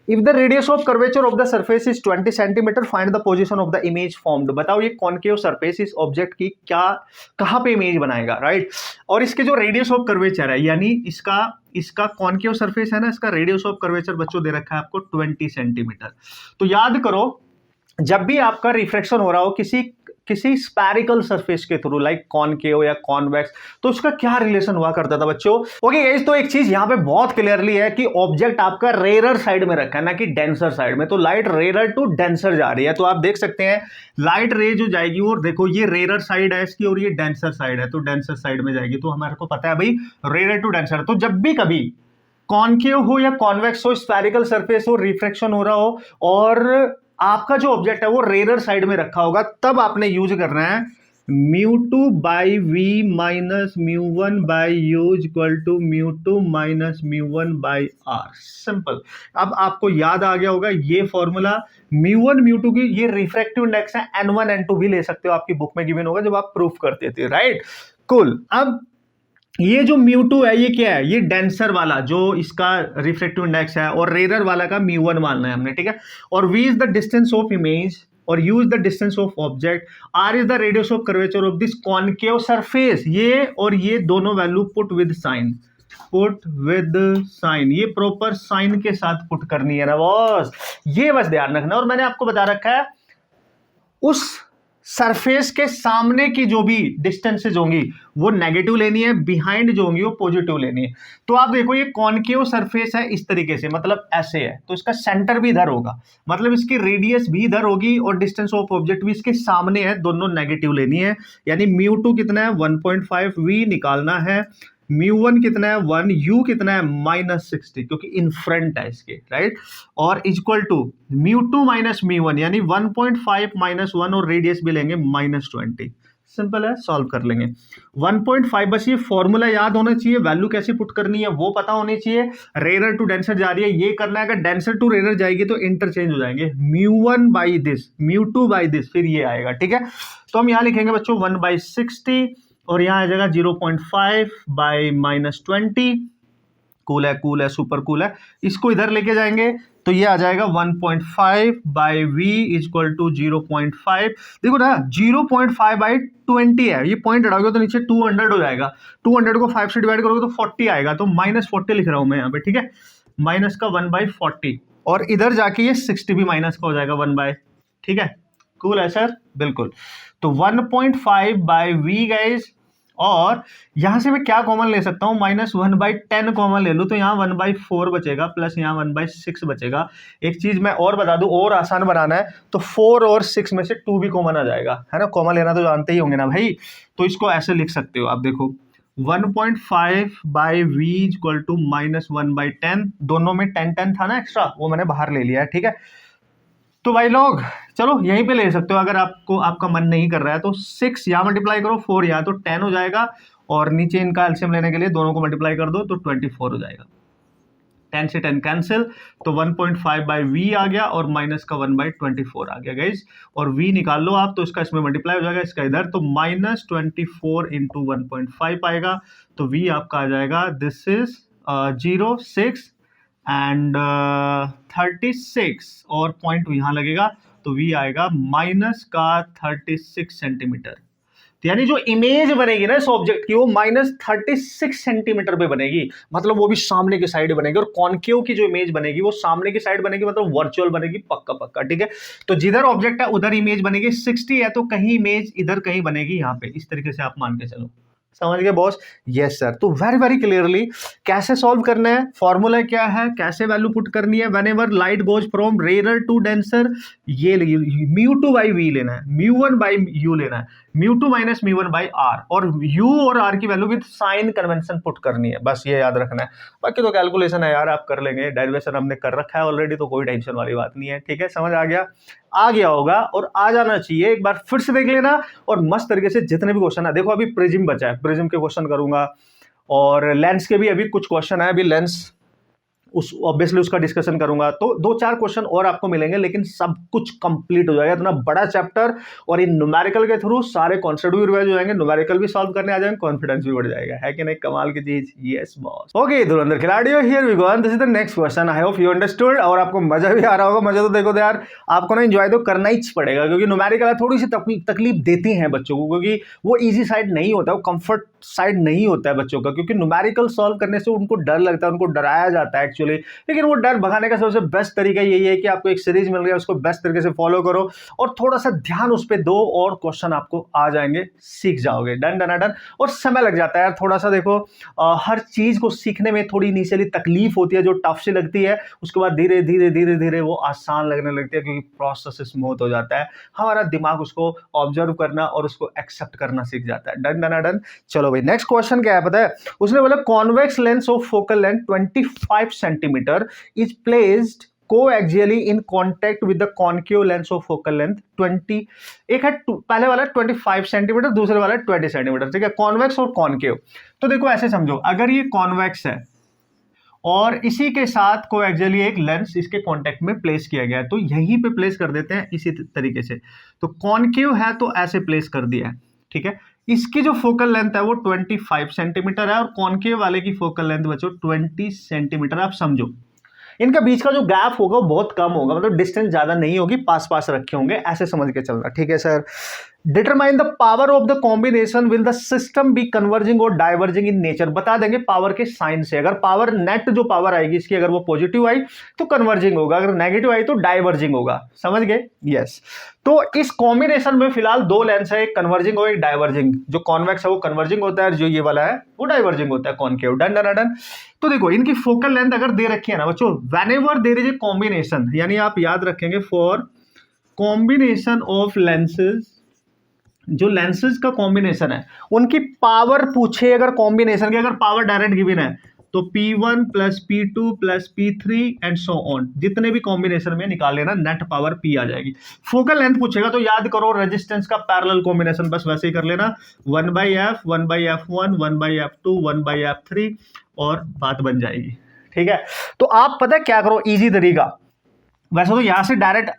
S1: If the radius of curvature of the surface is 20 centimetre, find the position of the image formed. बताओ ये कॉनकेव सरफेस इस ऑब्जेक्ट की क्या, कहां पे इमेज बनाएगा, राइट? और इसके जो रेडियस ऑफ कर्वेचर है, यानी इसका कॉनकेव सरफेस है ना, इसका रेडियस ऑफ कर्वेचर बच्चों दे रखा है आपको 20 सेंटीमीटर। तो याद करो, जब भी आपका रिफ्रैक्शन हो रहा हो किसी किसी स्पैरिकल सरफेस के थ्रू, लाइक कॉनकेव या कॉन्वेक्स, तो उसका क्या रिलेशन हुआ करता था बच्चों? ओके गाइस, तो एक चीज यहां पे बहुत क्लियरली है कि ऑब्जेक्ट आपका रेयर साइड में रखा है ना कि डेंसर साइड में। तो लाइट रेयर टू डेंसर जा रही है, तो आप देख सकते हैं लाइट रे जो जाएगी वो देखो ये रेयर साइड है इसकी और ये डेंसर साइड है, तो डेंसर साइड में जाएगी। तो हमारे को पता है भाई रेयर टू डेंसर। तो जब भी कभी कॉनकेव हो या कॉन्वेक्स हो, स्फेरिकल सरफेस हो, रिफ्रैक्शन हो रहा हो और आपका जो ऑब्जेक्ट है वो रेयर साइड में रखा होगा, तब आपने यूज करना है μ2 by v minus μ1 by u equal to μ2 minus μ1 by r. Simple. अब आपको याद आ गया होगा ये फॉर्मूला। μ1 μ2 की ये रिफ्रैक्टिव इंडेक्स है, n1 n2 भी ले सकते हो, आपकी बुक में गिवन होगा जब आप प्रूफ करते थे, राइट। कूल। अब ये जो μ2 है ये क्या है? ये डेंसर वाला जो इसका रिफ्रैक्टिव इंडेक्स है और रेयर वाला का μ1 मानना है हमने, ठीक है। और v is the distance of image और u is the distance of object, r is the radius of curvature of this concave surface. ये और ये दोनों value put with sign, put with sign, ये प्रॉपर साइन के साथ पुट करनी है ना बॉस, ये बस ध्यान रखना। और मैंने आपको बता रखा है उस सरफेस के सामने की जो भी डिस्टेंसेज होंगी वो नेगेटिव लेनी है, बिहाइंड जो होंगी वो पॉजिटिव लेनी है। तो आप देखो ये कॉनकेव सरफेस है इस तरीके से, मतलब ऐसे है, तो इसका सेंटर भी इधर होगा, मतलब इसकी रेडियस भी इधर होगी और डिस्टेंस ऑफ ऑब्जेक्ट भी इसके सामने है, दोनों नेगेटिव लेनी है। यानी μ2 कितना है 1.5, v निकालना है, μ1 कितना है 1, u कितना है -60 क्योंकि इन फ्रंट है इसके, राइट। और इक्वल टू μ2 माइनस μ1 यानी 1.5 माइनस 1 और रेडियस भी लेंगे -20। सिंपल है, सॉल्व कर लेंगे। 1.5 बस ये फॉर्मूला याद होना चाहिए, वैल्यू कैसे पुट करनी है वो पता होनी चाहिए। रेयर टू डेंसर जा रही है, ये करना है। अगर डेंसर टू रेयर जाएगी तो इंटरचेंज हो जाएंगे, μ1 बाई दिस, μ2 बाई दिस, फिर ये आएगा, ठीक है। तो हम यहाँ लिखेंगे बच्चों 1/60 और यहाँ आ जाएगा 0.5 बाई -20। कूल है, कूल है, सुपर कूल है। इसको इधर लेके जाएंगे तो ये आ जाएगा 1.5 बाई वी इक्वल टू 0.5। देखो ना 0.5 बाई 20 है, ये पॉइंट हटाओगे तो नीचे 200 हो जाएगा, 200 को 5 से डिवाइड करोगे तो 40 आएगा, तो -40 लिख रहा हूं मैं यहाँ पे, ठीक है। माइनस का 1/40 और इधर जाके ये 60 भी माइनस का हो जाएगा 1/, ठीक है। कूल है सर, बिल्कुल। तो 1.5 बाई वी गाइज, और यहां से मैं क्या कॉमन ले सकता हूं, -1/10 कॉमन ले लूं तो यहाँ 1/4 बचेगा, प्लस यहाँ 1/6 बचेगा। एक चीज मैं और बता दूं, और आसान बनाना है तो 4 और 6 में से 2 भी कॉमन आ जाएगा, है ना। कॉमन लेना तो जानते ही होंगे ना भाई। तो इसको ऐसे लिख सकते हो आप, देखो 1.5 बाई वी इक्वल टू -1/10, दोनों में 10 था ना एक्स्ट्रा, वो मैंने बाहर ले लिया है, ठीक है। तो भाई लोग चलो यहीं पे ले सकते हो, अगर आपको आपका मन नहीं कर रहा है तो 6 यहाँ मल्टीप्लाई करो, 4 यहाँ, तो 10 हो जाएगा। और नीचे इनका एलसीएम लेने के लिए दोनों को मल्टीप्लाई कर दो तो 24 हो जाएगा। 10 से 10 कैंसिल, तो 1.5 बाई वी आ गया और माइनस का 1/24 आ गया गाइज। और v निकाल लो आप तो इसका इसमें मल्टीप्लाई हो जाएगा, इसका इधर, तो -24 इंटू 1.5 आएगा। तो v आपका आ जाएगा, दिस इज 0, 6 एंड 36 और पॉइंट यहाँ लगेगा तो v आएगा माइनस का 36 सेंटीमीटर। तो यानी जो इमेज बनेगी ना इस ऑब्जेक्ट की वो -36 सेंटीमीटर पे बनेगी, मतलब वो भी सामने की साइड बनेगी। और कॉनकेव की जो इमेज बनेगी वो सामने की साइड बनेगी, मतलब वर्चुअल बनेगी, पक्का पक्का, ठीक है। तो जिधर ऑब्जेक्ट है उधर इमेज बनेगी, 60 है तो कहीं इमेज इधर कहीं बनेगी यहाँ पे, इस तरीके से आप मान के चलो। समझ गए बॉस? Yes sir. तो वेरी वेरी क्लियरली कैसे सॉल्व करना है, फॉर्मूला क्या है, कैसे वैल्यू पुट करनी है। Whenever light goes from rare to denser, ये μ2 बाई वी लेना है, μ1 बाई यू लेना है, μ2 माइनस μ1 बाई आर, और u और r की value with sign convention put करनी है, बस ये याद रखना है। बाकी तो कैलकुलेशन है यार, आप कर लेंगे, डेरिवेशन हमने कर रखा है ऑलरेडी, तो कोई टेंशन वाली बात नहीं है, ठीक है। समझ आ गया होगा और आ जाना चाहिए। एक बार फिर से देख लेना और मस्त तरीके से जितने भी क्वेश्चन है, देखो अभी प्रिज्म बचा है, प्रिज्म के क्वेश्चन करूंगा और लेंस के भी अभी कुछ क्वेश्चन है, अभी लेंस उस ऑब्वियसली उसका डिस्कशन करूंगा। तो 2-4 क्वेश्चन और आपको मिलेंगे, लेकिन सब कुछ कंप्लीट हो जाएगा। इतना बड़ा चैप्टर और इन न्यूमेरिकल के थ्रू सारे कॉन्सेप्ट भी रिवाइज हो जाएंगे, न्यूमेरिकल भी सॉल्व करने आ जाएंगे, कॉन्फिडेंस भी बढ़ जाएगा, है कि नहीं? कमाल की चीज। Yes boss. ओके धुरंधर खिलाड़ियों, here we go, this is the next question. I hope you understood और आपको मजा भी आ रहा होगा। मजा तो देखो तो यार आपको ना एंजॉय तो करना ही पड़ेगा, क्योंकि न्यूमेरिकल थोड़ी सी तकलीफ देती हैं बच्चों को, क्योंकि वो ईजी साइड नहीं होता, वो कंफर्ट साइड नहीं होता है बच्चों का, क्योंकि न्यूमेरिकल सॉल्व करने से उनको डर लगता है, उनको डराया जाता है एक्चुअली, लेकिन वो डर भगाने का सबसे बेस्ट तरीका यही है कि आपको एक सीरीज मिल रही है, उसको बेस्ट तरीके से फॉलो करो और थोड़ा सा ध्यान उस पर दो और क्वेश्चन आपको आ जाएंगे, सीख जाओगे। Done done done. और समय लग जाता है यार थोड़ा सा, देखो हर चीज को सीखने में थोड़ी इनिशियली तकलीफ होती है, जो टफ सी लगती है, उसके बाद धीरे धीरे धीरे धीरे वो आसान लगने लगती है, क्योंकि प्रोसेस स्मूथ हो जाता है, हमारा दिमाग उसको ऑब्जर्व करना और उसको एक्सेप्ट करना सीख जाता है। Done done done. चलो भाई नेक्स्ट क्वेश्चन क्या है पता है, उसने बोला convex lens of focal length 25 centimetre is placed coaxially in contact with the concave lens of focal length 20, एक है पहले वाला 25 सेंटीमीटर, दूसरे वाला 20 सेंटीमीटर, ठीक है, कॉन्वेक्स और कॉन्केव। तो देखो ऐसे समझो, अगर ये कॉन्वेक्स है और इसी के साथ कोएक्सियली एक लेंस इसके कांटेक्ट में प्लेस किया गया है, तो यहीं पे प्लेस कर देते हैं इसी तरीके से। तो कॉन्केव है तो ऐसे प्लेस कर दिया है, ठीक है। इसकी जो फोकल लेंथ है वो 25 सेंटीमीटर है और कॉन्केव वाले की फोकल लेंथ बच्चों 20 सेंटीमीटर। आप समझो इनका बीच का जो गैप होगा वो बहुत कम होगा, मतलब डिस्टेंस ज्यादा नहीं होगी, पास पास रखे होंगे, ऐसे समझ के चलना, ठीक है sir. Determine the power of the combination, will the system be converging और डाइवर्जिंग इन नेचर। बता देंगे पावर के साइन से, अगर पावर नेट जो पावर आएगी इसकी अगर वो पॉजिटिव आई तो कन्वर्जिंग होगा, अगर नेगेटिव आई तो डाइवर्जिंग होगा, समझ गए? यस। तो इस कॉम्बिनेशन में फिलहाल दो लेंस है, एक कन्वर्जिंग और एक डाइवर्जिंग। जो कॉन्वेक्स है वो कन्वर्जिंग होता है, जो ये वाला है वो डाइवर्जिंग होता है, कॉन्केव। Done done done. तो देखो इनकी फोकल लेंथ अगर दे रखी है ना बच्चों, whenever there is a combination, यानी आप याद रखेंगे फॉर कॉम्बिनेशन ऑफ लेंसेज, जो लेंसेज का कॉम्बिनेशन है उनकी पावर पूछे अगर कॉम्बिनेशन की, अगर पावर डायरेक्ट गिवन है तो P1 plus P2 plus P3 and so on, जितने भी कॉम्बिनेशन में निकाल लेना नेट पावर P आ जाएगी। फोकल लेंथ पूछेगा तो याद करो रेजिस्टेंस का पैरेलल कॉम्बिनेशन, बस वैसे ही कर लेना, 1/f 1/f1 1/f2 1/f3 और बात बन जाएगी, ठीक है। तो आप पता है क्या करो, इजी तरीका, वैसे तो यहां से डायरेक्ट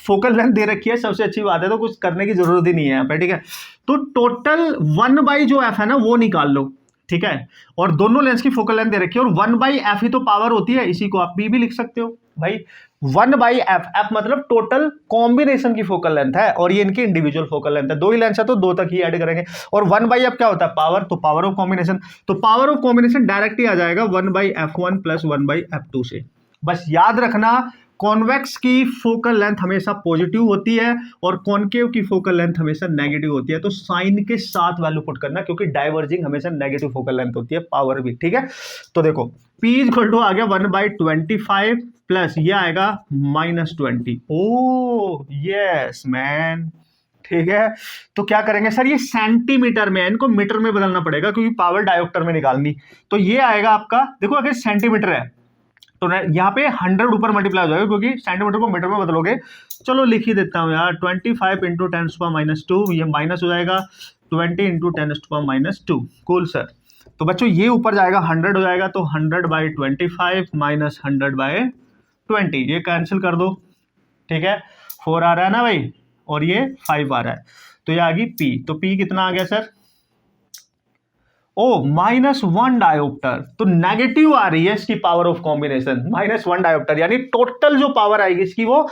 S1: फोकल लेंथ दे रखी है, सबसे अच्छी बात है, तो कुछ करने की जरूरत ही नहीं है यहाँ पे, ठीक है। तो टोटल 1 जो f है ना वो निकाल लो, ठीक है, और दोनों लेंस की फोकल लेंथ दे रखी है, और 1/f ही तो पावर होती है, इसी को आप p भी लिख सकते हो भाई। 1/f, f मतलब टोटल कॉम्बिनेशन की फोकल लेंथ है, और ये इनकी इंडिविजुअल फोकल लेंथ है, दो ही लेंस है तो दो तक ही ऐड करेंगे। और 1/f क्या होता है? पावर, तो पावर ऑफ कॉम्बिनेशन, तो पावर ऑफ कॉम्बिनेशन डायरेक्ट ही आ जाएगा 1/f1 प्लस 1/f2 से। बस याद रखना कॉन्वेक्स की फोकल लेंथ हमेशा पॉजिटिव होती है और कॉन्केव की फोकल लेंथ हमेशा नेगेटिव होती है, तो साइन के साथ वैल्यू पुट करना, क्योंकि डाइवर्जिंग हमेशा नेगेटिव फोकल लेंथ होती है, पावर भी, ठीक है। तो देखो P इक्वल टू आ गया 1/25 प्लस ये आएगा -20। ओ यस मैन, ठीक है। तो क्या करेंगे सर, ये सेंटीमीटर में है, इनको मीटर में बदलना पड़ेगा क्योंकि पावर डायोप्टर में निकालनी, तो ये आएगा आपका, देखो अगर सेंटीमीटर है तो यहाँ पे 100 ऊपर मल्टीप्लाई हो जाएगा, क्योंकि सेंटीमीटर को मीटर में बदलोगे। चलो लिख ही देता हूँ यार, 25 इंटू 10⁻², ये माइनस हो जाएगा 20 इंटू 10⁻²। Cool sir. तो बच्चों ये ऊपर जाएगा 100 हो जाएगा, तो 100/25 माइनस 100/20, ये कैंसिल कर दो, ठीक है। 4 आ रहा है ना भाई, और ये 5 आ रहा है, तो ये आ गई P। तो P कितना आ गया सर? -1 डायोप्टर, तो नेगेटिव आ रही है इसकी पावर ऑफ कॉम्बिनेशन, -1 डायोप्टर, यानी टोटल जो पावर आएगी इसकी वो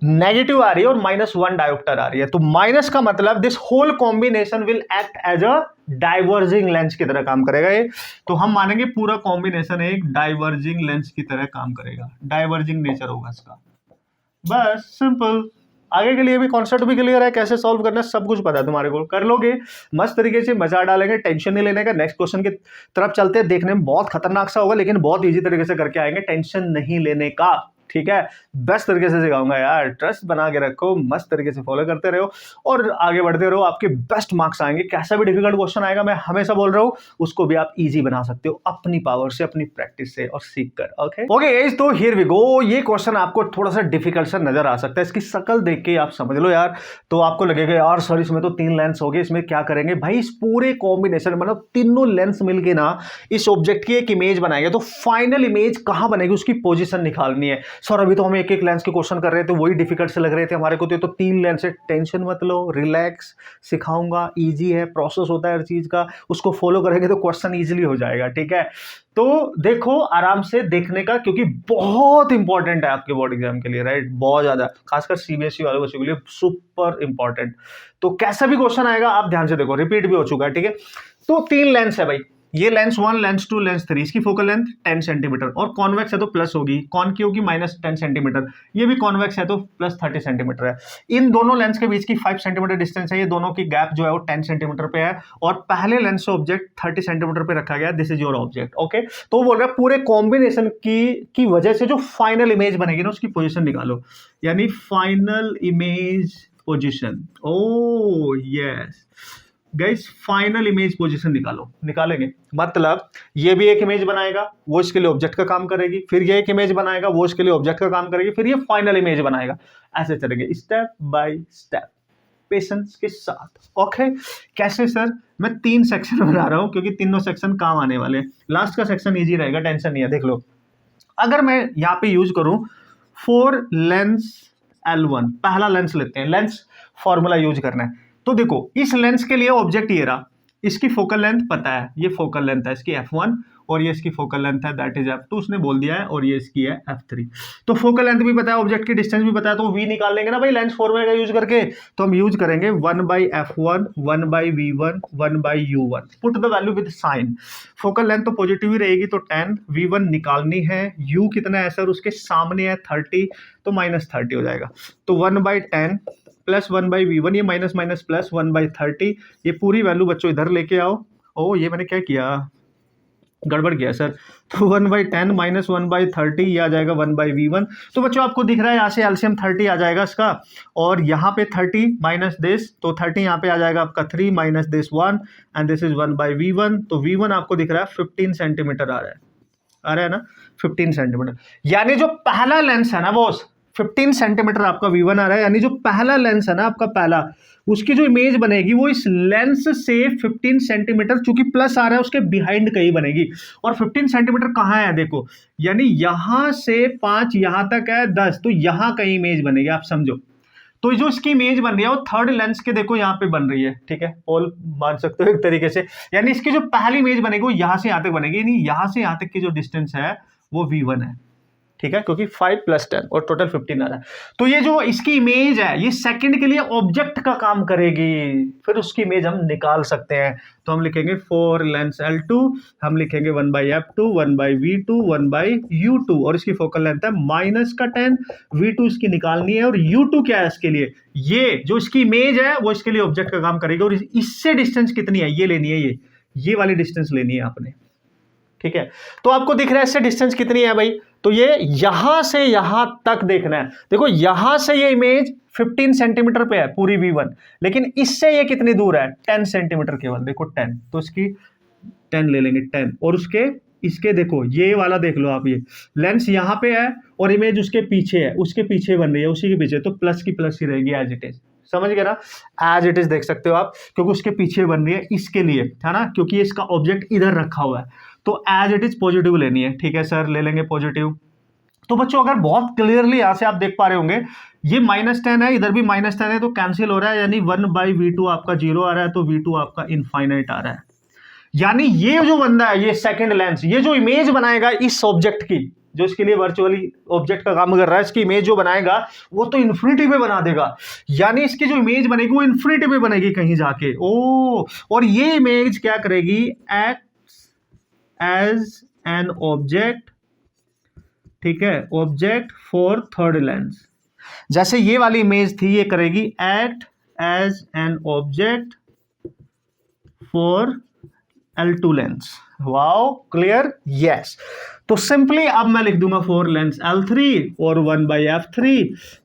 S1: नेगेटिव आ रही है और -1 डायोप्टर आ रही है। तो माइनस का मतलब this whole combination will act as a diverging lens की तरह काम करेगा ये, तो हम मानेंगे पूरा कॉम्बिनेशन एक डाइवर्जिंग लेंस की तरह काम करेगा, डाइवर्जिंग नेचर होगा इसका, बस सिंपल। आगे के लिए भी कॉन्सेप्ट भी क्लियर है, कैसे सॉल्व करना है सब कुछ पता है तुम्हारे को, कर लोगे मस्त तरीके से, मजा डालेंगे, टेंशन नहीं लेने का। नेक्स्ट क्वेश्चन की तरफ चलते हैं, देखने में बहुत खतरनाक सा होगा लेकिन बहुत इजी तरीके से करके आएंगे, टेंशन नहीं लेने का, ठीक है। बेस्ट तरीके से सिखाऊंगा यार, ट्रस्ट बना के रखो, मस्त तरीके से फॉलो करते रहो और आगे बढ़ते रहो, आपके बेस्ट मार्क्स आएंगे। कैसा भी डिफिकल्ट क्वेश्चन आएगा, मैं हमेशा बोल रहा हूँ, उसको भी आप इजी बना सकते हो अपनी पावर से, अपनी प्रैक्टिस से और सीख कर। ओके गाइस, तो हियर वी गो। ये क्वेश्चन आपको थोड़ा सा डिफिकल्ट सा नजर आ सकता है, इसकी शक्ल देख के आप समझ लो यार, तो आपको लगेगा यार सर इसमें तो 3 लेंस हो गए, इसमें क्या करेंगे भाई? इस पूरे कॉम्बिनेशन मतलब तीनों लेंस मिलके ना इस ऑब्जेक्ट की एक इमेज बनाएंगे, तो फाइनल इमेज कहां बनेगी उसकी पोजीशन निकालनी है। सर अभी तो हम एक एक लेंस के क्वेश्चन कर रहे थे, वही डिफिकल्ट से लग रहे थे हमारे को, तो 3 लेंस है। टेंशन मत लो, रिलैक्स, सिखाऊंगा, इजी है, प्रोसेस होता है हर चीज का, उसको फॉलो करेंगे तो क्वेश्चन इजीली हो जाएगा, ठीक है। तो देखो आराम से देखने का, क्योंकि बहुत इंपॉर्टेंट है आपके बोर्ड एग्जाम के लिए, राइट, बहुत ज्यादा, खासकर सीबीएसई वाले बच्चों के लिए सुपर इंपॉर्टेंट। तो कैसा भी क्वेश्चन आएगा आप ध्यान से देखो, रिपीट भी हो चुका है, ठीक है। तो 3 लेंस है भाई, ये लेंस 1, लेंस 2, लेंस 3, इसकी फोकल लेंथ 10 सेंटीमीटर, और कॉन्वेक्स है तो प्लस होगी, कॉनकेव की माइनस 10 सेंटीमीटर, ये भी कॉन्वेक्स है तो प्लस 30 सेंटीमीटर है। इन दोनों लेंस के बीच की 5 सेंटीमीटर डिस्टेंस है, ये दोनों की गैप जो है वो 10 सेंटीमीटर पे है, और पहले लेंस से ऑब्जेक्ट 30 सेंटीमीटर पे रखा गया, this is your object. Okay, तो वो बोल रहा है पूरे कॉम्बिनेशन की वजह से जो फाइनल इमेज बनेगी ना उसकी पोजिशन निकालो, यानी फाइनल इमेज पोजिशन। ओ yes guys, final image position निकालेंगे, मतलब ये भी एक इमेज बनाएगा, वो इसके लिए ऑब्जेक्ट का काम करेगी, फिर ये एक इमेज बनाएगा, वो इसके लिए ऑब्जेक्ट का काम करेगी, फिर ये फाइनल इमेज बनाएगा। ऐसे चलेंगे स्टेप बाय स्टेप, पेशेंस के साथ। ओके, कैसे सर? मैं 3 सेक्शन बना रहा हूं क्योंकि तीनों सेक्शन काम आने वाले हैं। लास्ट का सेक्शन इजी रहेगा, टेंशन नहीं है। देख लो, अगर मैं यहाँ पे यूज करूं 4 लेंस L1, पहला लेंस लेते हैं, लेंस फॉर्मूला यूज करना है। तो देखो, इस लेंस के लिए ऑब्जेक्ट ये रहा, इसकी फोकल लेंथ पता है, ये फोकल लेंथ है इसकी f1, और ये इसकी फोकल लेंथ है दैट इज f2, उसने बोल दिया है, और ये इसकी है f3। तो फोकल लेंथ भी पता है, ऑब्जेक्ट की डिस्टेंस भी पता है, तो v निकाल लेंगे ना भाई लेंस फॉर्मूला का यूज करके। तो हम यूज करेंगे 1/f1, 1/v1, 1/u1, put the value with sign. Focal length तो पॉजिटिव ही रहेगी, तो 10, v1 निकालनी है, u कितना है सर? उसके सामने है 30, तो -30 हो जाएगा। तो 1/10 प्लस 1/v1, ये माइनस माइनस प्लस 1/30, ये पूरी वैल्यू बच्चों इधर लेके आओ। ओ, ये मैंने क्या किया, गड़बड़ किया सर। तो 1/10 माइनस 1/30, ये आ जाएगा 1/v1। तो बच्चों आपको दिख रहा है यहाँ से एलसीएम 30 आ जाएगा इसका, और यहाँ पे 30 माइनस दिस, तो 30 यहाँ पे आ जाएगा आपका 3 minus this 1, and this is 1/v1। तो v1 आपको दिख रहा है 15 सेंटीमीटर आ रहा है ना, 15 सेंटीमीटर। यानी जो पहला लेंस है ना वो 15 सेंटीमीटर आपका v1 आ रहा है, यानी जो पहला लेंस है ना आपका पहला, उसकी जो इमेज बनेगी वो इस लेंस से 15 सेंटीमीटर, चूंकि प्लस आ रहा है उसके बिहाइंड कहीं बनेगी। और 15 सेंटीमीटर कहाँ है देखो, यानी यहां से 5 यहां तक है 10, तो यहां कहीं इमेज बनेगी, आप समझो। तो जो इसकी इमेज बन रही है वो थर्ड लेंस के देखो यहाँ पे बन रही है, ठीक है, ऑल मान सकते हो एक तरीके से। यानी इसकी जो पहली इमेज बनेगी वो यहां से यहां तक बनेगी, यानी यहां से यहां तक की जो डिस्टेंस है वो v1 है, ठीक है, क्योंकि 5 + 10 और टोटल 15 आ रहा है। तो ये जो इसकी इमेज है ये सेकंड के लिए ऑब्जेक्ट का काम करेगी, फिर उसकी इमेज हम निकाल सकते हैं। तो हम लिखेंगे 4 लेंस L2, हम लिखेंगे 1/f2, 1/v2, 1/u2, और इसकी फोकल लेंथ है -10, v2 इसकी निकालनी है, और u2 क्या है इसके लिए, ये जो इसकी इमेज है वो इसके लिए ऑब्जेक्ट का काम करेगी। और इससे डिस्टेंस कितनी है ये लेनी है, ये वाली डिस्टेंस लेनी है आपने, ठीक है। तो आपको दिख रहा है इससे डिस्टेंस कितनी है भाई, तो ये यहां से यहां तक देखना है। देखो यहां से ये इमेज 15 सेंटीमीटर पे है पूरी v1, लेकिन इससे ये कितनी दूर है, 10 सेंटीमीटर केवल, देखो 10, तो इसकी 10 ले लेंगे 10, और इसके देखो ये वाला देख लो आप, ये लेंस यहां पे है और इमेज उसके पीछे है, उसके पीछे बन रही है, उसी के पीछे, तो प्लस की प्लस ही रहेगी एज इट इज, समझ गए ना, एज इट इज देख सकते हो आप, क्योंकि उसके पीछे बन रही है इसके लिए, है ना, क्योंकि इसका ऑब्जेक्ट इधर रखा हुआ है, तो एज इट इज पॉजिटिव लेनी है, ठीक है सर, ले लेंगे पॉजिटिव। तो बच्चों अगर बहुत क्लियरली यहां से आप देख पा रहे होंगे, ये -10 है, इधर भी -10 है, तो कैंसिल हो रहा है, यानी 1/v2 आपका 0 आ रहा है, तो v2 आपका इनफाइनाइट आ रहा है। यानी ये जो बंदा है, ये सेकंड लेंस, ये जो इमेज बनाएगा इस ऑब्जेक्ट की, जो इसके लिए वर्चुअली ऑब्जेक्ट का काम कर रहा है, इसकी इमेज जो बनाएगा वो तो इन्फिनिटी पे बना देगा, यानी इसकी जो इमेज बनेगी वो इन्फिनिटी पे बनेगी कहीं जाके। ओ, और ये इमेज क्या करेगी, एक्ट एज एन ऑब्जेक्ट, ठीक है, ऑब्जेक्ट फॉर थर्ड लेंस। जैसे ये वाली इमेज थी, ये करेगी act as an object for L2 lens. Wow, clear, yes. तो सिंपली अब मैं लिख दूंगा 4 लेंस L3 और 1/f3,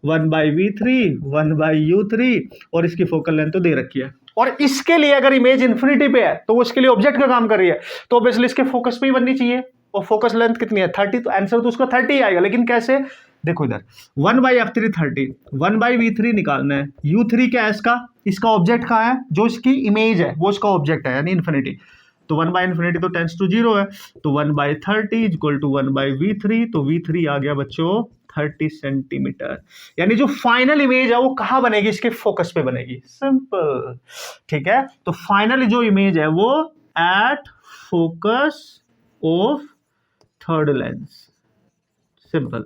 S1: 1/v3, 1/u3, और इसकी फोकल लेंथ तो दे रखी है। और इसके लिए अगर इमेज इन्फिनिटी पे है तो वो इसके लिए ऑब्जेक्ट का काम कर रही है, तो ऑब्वियसली इसके फोकस पे ही बननी चाहिए, और फोकस लेंथ कितनी है 30, तो आंसर तो उसका 30 आएगा। लेकिन कैसे, देखो इधर 1/f3 30, 1/v3 निकालना है, u3 क्या है इसका ऑब्जेक्ट कहाँ है, जो इसकी इमेज है वो इसका ऑब्जेक्ट है, यानी इन्फिनिटी, तो 1/∞ तो टेंस टू 0 है, तो 1/30 इक्वल टू 1/v3, तो v3 आ गया बच्चों 30 सेंटीमीटर। यानी जो फाइनल इमेज है वो कहां बनेगी, इसके फोकस पे बनेगी, सिंपल, ठीक है। तो फाइनली जो इमेज है वो at focus of third lens, simple,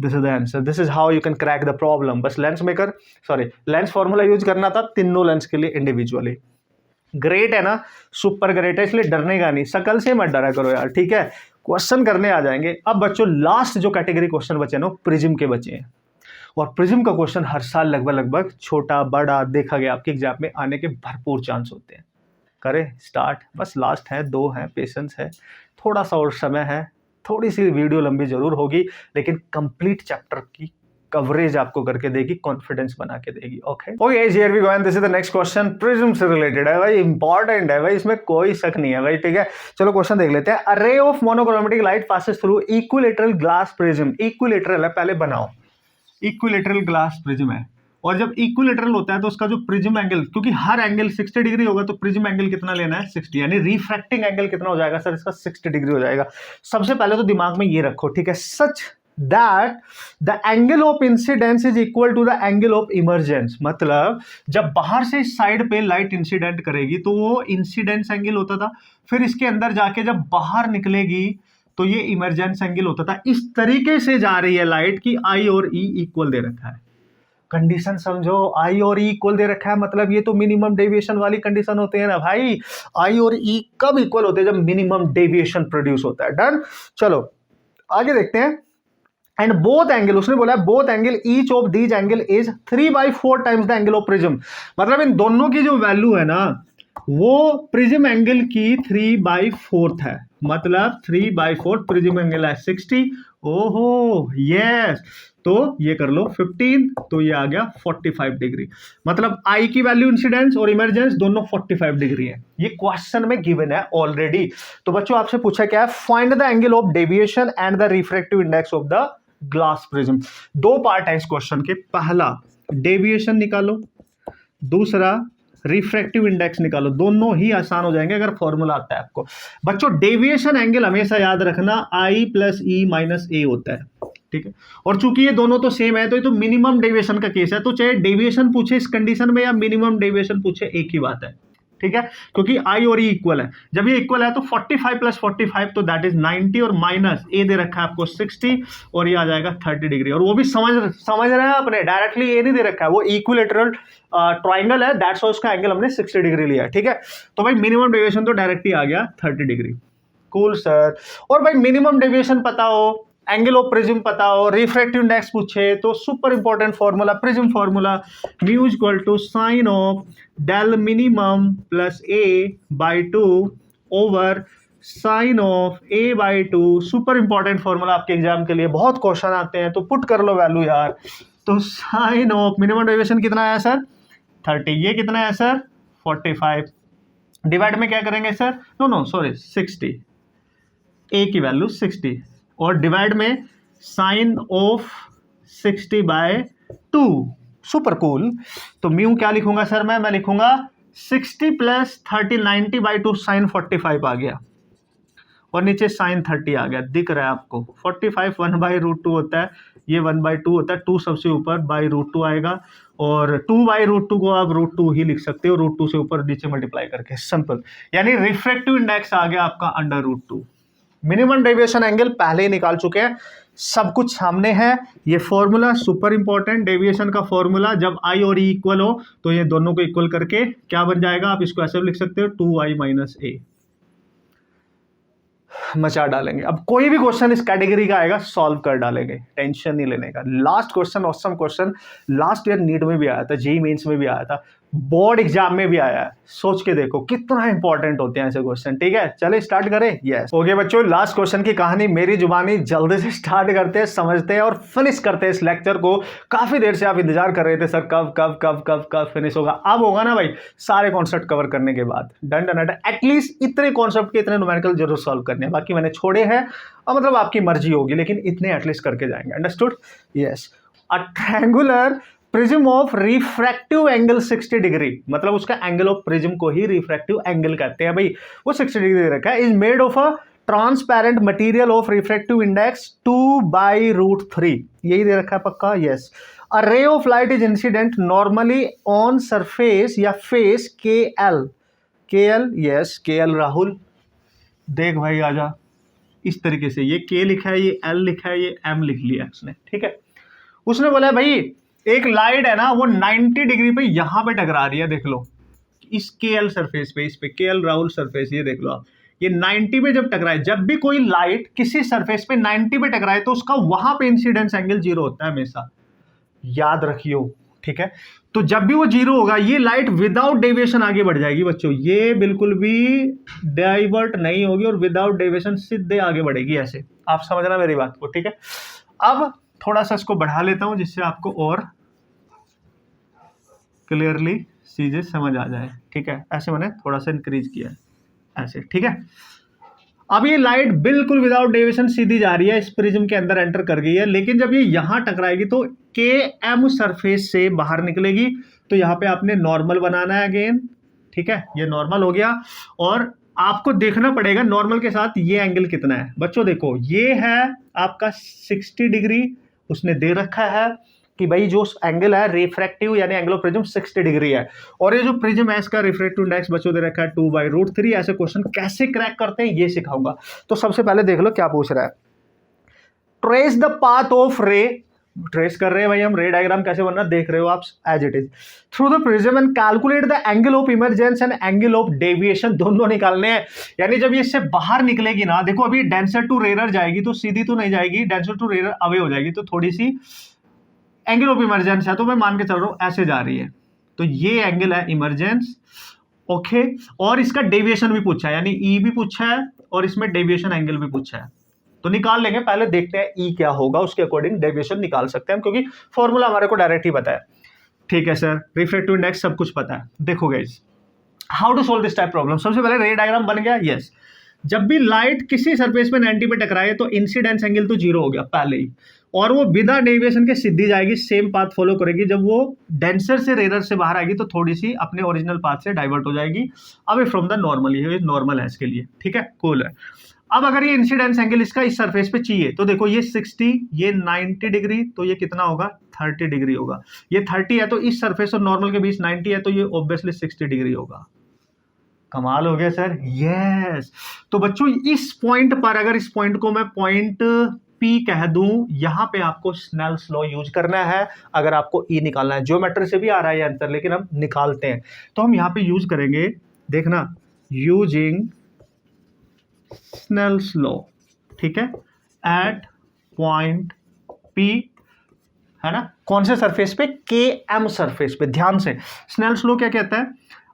S1: this is the answer, this is how you can crack the problem. बस लेंस फॉर्मूला यूज करना था तीनों लेंस के लिए इंडिविजुअली। ग्रेट है ना, सुपर ग्रेट है, इसलिए डरने का नहीं, शकल से मत डरा करो यार, ठीक है। क्वेश्चन करने आ जाएंगे। अब बच्चों लास्ट जो कैटेगरी क्वेश्चन बचे ना प्रिज्म के बचे हैं, और प्रिज्म का क्वेश्चन हर साल लगभग छोटा बड़ा देखा गया आपके एग्जाम में आने के भरपूर चांस होते हैं। करें स्टार्ट, बस लास्ट है, 2 है, पेशेंस है, थोड़ा सा और समय है, थोड़ी सी वीडियो लंबी जरूर होगी लेकिन कंप्लीट चैप्टर की कवरेज आपको करके देगी, कॉन्फिडेंस बना के देगी। Okay okay, here we go and this is the next question, prism से रिलेटेड है भाई, इंपॉर्टेंट है भाई, इसमें कोई शक नहीं है भाई, ठीक है। चलो क्वेश्चन देख लेते हैं। A ray of monochromatic light passes through equilateral glass prism, equilateral है, पहले बनाओ, इक्विलेटरल ग्लास प्रिज्म है, और जब इक्विलेटरल होता है तो उसका जो प्रिज्म एंगल, क्योंकि हर एंगल 60 डिग्री होगा तो प्रिज्म एंगल कितना लेना है 60, यानी रिफ्रैक्टिंग एंगल कितना हो जाएगा सर इसका 60 डिग्री हो जाएगा। सबसे पहले तो दिमाग में ये रखो, ठीक है, such that the angle of incidence is equal to the angle of emergence, मतलब जब बाहर से इस साइड पे लाइट इंसिडेंट करेगी तो वो इंसिडेंस एंगल होता था, फिर इसके अंदर जाके जब बाहर निकलेगी तो ये इमरजेंस एंगल होता था। इस तरीके से जा रही है लाइट की आई और ई इक्वल दे रखा है, कंडीशन समझो, आई और ई इक्वल दे रखा है, मतलब ये तो मिनिमम डेविएशन वाली कंडीशन होते हैं ना भाई। आई और ई कब इक्वल होते हैं, जब मिनिमम डेविएशन प्रोड्यूस होता है। डन, चलो आगे देखते हैं। एंड बोथ एंगल, उसने बोला both angle each of these angle is 3/4 times the angle of prism, मतलब इन दोनों की जो वैल्यू है ना वो प्रिज्म एंगल की 3/4 है, मतलब 3/4 प्रिज्म एंगल है 60। ओहो यस, तो ये कर लो 15, तो ये आ गया 45 डिग्री, मतलब आई की वैल्यू इंसिडेंस और इमरजेंस दोनों 45 डिग्री है। ये क्वेश्चन में गिवन है ऑलरेडी। तो बच्चों आपसे पूछा क्या है, find the angle of deviation and the refractive index of the glass prism. 2 part है इस क्वेश्चन के, पहला डेविएशन निकालो, दूसरा रिफ्रैक्टिव इंडेक्स निकालो, दोनों ही आसान हो जाएंगे अगर फॉर्मूला आता है आपको। बच्चों डेविएशन एंगल हमेशा याद रखना I + E - A होता है, ठीक है, और चूंकि ये दोनों तो सेम है तो ये तो मिनिमम डेविएशन का केस है, तो चाहे डेविएशन पूछे इस कंडीशन में या मिनिमम डेविएशन पूछे एक ही बात है, ठीक है, क्योंकि आई और ई इक्वल है। जब ये इक्वल है तो 45 + 45 तो दैट इज 90, और माइनस ए दे रखा है आपको 60, और ये आ जाएगा 30 डिग्री, और वो भी समझ रहे हैं अपने, डायरेक्टली ए नहीं दे रखा है, वो इक्विलेटरल ट्राइंगल है, दैट्स व्हाई उसका एंगल हमने 60 डिग्री लिया है, ठीक है। तो भाई मिनिमम डेविएशन तो डायरेक्टली आ गया 30 डिग्री, कूल सर। और भाई मिनिमम डेविएशन पता हो, एंगल ऑफ प्रिज्म पता हो, रिफ्रैक्टिव इंडेक्स पूछे तो super important formula, prism formula, mu equal to sine of del minimum plus A/2 over sine of A/2, super important formula आपके एग्जाम के लिए, बहुत क्वेश्चन आते हैं तो पुट कर लो वैल्यू यार। तो साइन ऑफ मिनिमम डेविएशन कितना आया सर 30, ये कितना है सर 45, डिवाइड में क्या करेंगे सर, नो सॉरी 60, ए की वैल्यू 60, और डिवाइड में साइन ऑफ 60/2, सुपर कूल। तो म्यू क्या लिखूंगा सर, मैं लिखूंगा 60 + 30 90/2 साइन 45 आ गया, और नीचे साइन 30 आ गया, दिख रहा है आपको। 45 1/√2 होता है, ये 1/2 होता है, 2 सबसे ऊपर √2 आएगा, और 2/√2 को आप √2 ही लिख सकते हो, √2 से ऊपर नीचे मल्टीप्लाई करके, सिंपल। यानी रिफ्रैक्टिव इंडेक्स आ गया आपका √2। मिनिमम डेविएशन एंगल पहले ही निकाल चुके हैं, सब कुछ सामने है। ये फॉर्मूला सुपर इंपॉर्टेंट, डेविएशन का फॉर्मूला जब आई और ई इक्वल हो तो ये दोनों को इक्वल करके क्या बन जाएगा, आप इसको ऐसे भी लिख सकते हो 2I - A, मचा डालेंगे। अब कोई भी क्वेश्चन इस कैटेगरी का आएगा सॉल्व कर डालेंगे, टेंशन नहीं लेने का। Last question awesome question, last year NEET में भी आया था, जेईई मेंस में भी आया था, बोर्ड एग्जाम में भी आया है, सोच के देखो कितना इंपॉर्टेंट होते हैं ऐसे क्वेश्चन, ठीक है। चले स्टार्ट करें, यस ओके बच्चों, लास्ट क्वेश्चन की कहानी मेरी जुबानी, जल्दी से स्टार्ट करते हैं, समझते हैं और फिनिश करते हैं इस लेक्चर को। काफी देर से आप इंतजार कर रहे थे सर कब कब कब कब कब फिनिश होगा, अब होगा ना भाई, सारे कॉन्सेप्ट कवर करने के बाद। डन डन डन, एटलीस्ट इतने कॉन्सेप्ट के इतने न्यूमेरिकल जरूर सॉल्व करने हैं, बाकी मैंने छोड़े हैं, और मतलब आपकी मर्जी होगी, लेकिन इतने एटलीस्ट करके जाएंगे। Understood, yes. A triangular prism of refractive angle 60 degree, मतलब उसका एंगल ऑफ प्रिज्म को ही रिफ्रैक्टिव एंगल कहते हैं भाई, वो 60 डिग्री रखा है, is made of a transparent material of refractive index 2/√3, यही दे रखा है पक्का, yes. A ray of light is incident normally on surface या face KL, yes KL Rahul, देख भाई आजा, इस तरीके से ये K लिखा है, ये L लिखा है, ये M लिख लिया उसने, ठीक है। उसने बोला भाई एक लाइट है ना वो 90 डिग्री पे यहां पे टकरा रही है, देख लो इस KL सरफेस पे, इस पे KL राहुल सरफेस, ये देख लो आप, ये 90 पे जब टकराए, जब भी कोई लाइट किसी सरफेस पे 90 पे टकराए तो उसका वहां पे इंसिडेंस एंगल 0 होता है हमेशा, याद रखियो, ठीक है। तो जब भी वो 0 होगा ये लाइट विदाउट डेविएशन आगे बढ़ जाएगी बच्चों, ये बिल्कुल भी डाइवर्ट नहीं होगी और विदाउट डेविएशन सीधे आगे बढ़ेगी, ऐसे आप समझना मेरी बात को, ठीक है। अब थोड़ा सा इसको बढ़ा लेता हूं जिससे आपको और क्लियरली चीजें समझ आ जाए, ठीक है। ऐसे मैंने थोड़ा सा इंक्रीज किया है, ऐसे, ठीक है। अब ये लाइट बिल्कुल विदाउट डेविएशन सीधी जा रही है, इस प्रिज्म के अंदर एंटर कर गई है, लेकिन जब ये यहां टकराएगी तो KM सरफेस से बाहर निकलेगी, तो यहां पे आपने नॉर्मल बनाना है अगेन, ठीक है। ये नॉर्मल हो गया और आपको देखना पड़ेगा नॉर्मल के साथ ये एंगल कितना है बच्चों। देखो ये है आपका 60 डिग्री, उसने दे रखा है कि भाई जो एंगल है रिफ्रैक्टिव यानी एंगल ऑफ प्रिज्म 60 डिग्री है, और ये जो प्रिज्म है इसका रिफ्रैक्टिव इंडेक्स बच्चों दे रखा है 2/√3। ऐसे क्वेश्चन कैसे क्रैक करते हैं ये सिखाऊंगा। तो सबसे पहले देख लो क्या पूछ रहा है, ट्रेस द पाथ ऑफ रे, ट्रेस कर रहे हैं भाई हम, रे डायग्राम कैसे बनना देख रहे हो आप as it is, through the prism and calculate the angle of emergence and angle of deviation, दोनों निकालने हैं। यानी जब ये इससे बाहर निकलेगी ना, देखो अभी डेंसर टू रेयर जाएगी तो सीधी तो नहीं जाएगी, डेंसर टू रेयर अवे हो जाएगी, तो थोड़ी सी एंगल ऑफ इमरजेंस है, तो मैं मान के चल रहा हूं ऐसे जा रही है, तो ये एंगल है इमरजेंस, ओके। और इसका डेविएशन भी पूछा है, यानी ई भी पूछा है और इसमें डेविएशन एंगल भी पूछा है, तो निकाल लेंगे। पहले देखते हैं ई क्या होगा, उसके अकॉर्डिंग डेविएशन निकाल सकते हैं, क्योंकि फॉर्मूला हमारे को डायरेक्ट ही पता है, ठीक है सर। रिफ्रैक्टिव इंडेक्स सब कुछ पता है। देखो guys, how to solve this type problem. सबसे पहले रे डायग्राम बन गया, यस। जब भी लाइट किसी सरफेस पे 90 पे टकराए तो इंसिडेंस एंगल तो 0 हो गया पहले ही, और वो बिना डेविएशन के सीधी जाएगी, सेम पाथ फॉलो करेगी। जब वो डेंसर से रेयर से बाहर आएगी तो थोड़ी सी अपने ओरिजिनल पाथ से डाइवर्ट हो जाएगी अवे फ्रॉम द नॉर्मल, ये नॉर्मल है इसके लिए, ठीक है, कूल है। अब अगर ये इंसिडेंस एंगल इसका इस सरफेस पे चाहिए तो देखो ये 60, ये 90 डिग्री, तो ये कितना होगा 30 डिग्री होगा। ये 30 है तो इस सरफेस और नॉर्मल के बीच 90 है, तो ये ऑब्वियसली 60 डिग्री होगा। कमाल हो गया सर, यस। तो बच्चों इस पॉइंट पर, अगर इस पॉइंट को मैं पॉइंट P कह दूं, यहां पे आपको स्नेल्स लॉ यूज करना है अगर आपको E निकालना है। ज्योमेट्री से भी आ रहा है ये आंसर, लेकिन हम निकालते हैं, तो हम यहां पे यूज करेंगे, देखना, यूजिंग स्नेल्स लॉ, ठीक है, एट पॉइंट P, है ना, कौन से सरफेस पे, KM सरफेस पे। ध्यान से, स्नेल्स लॉ क्या कहता है,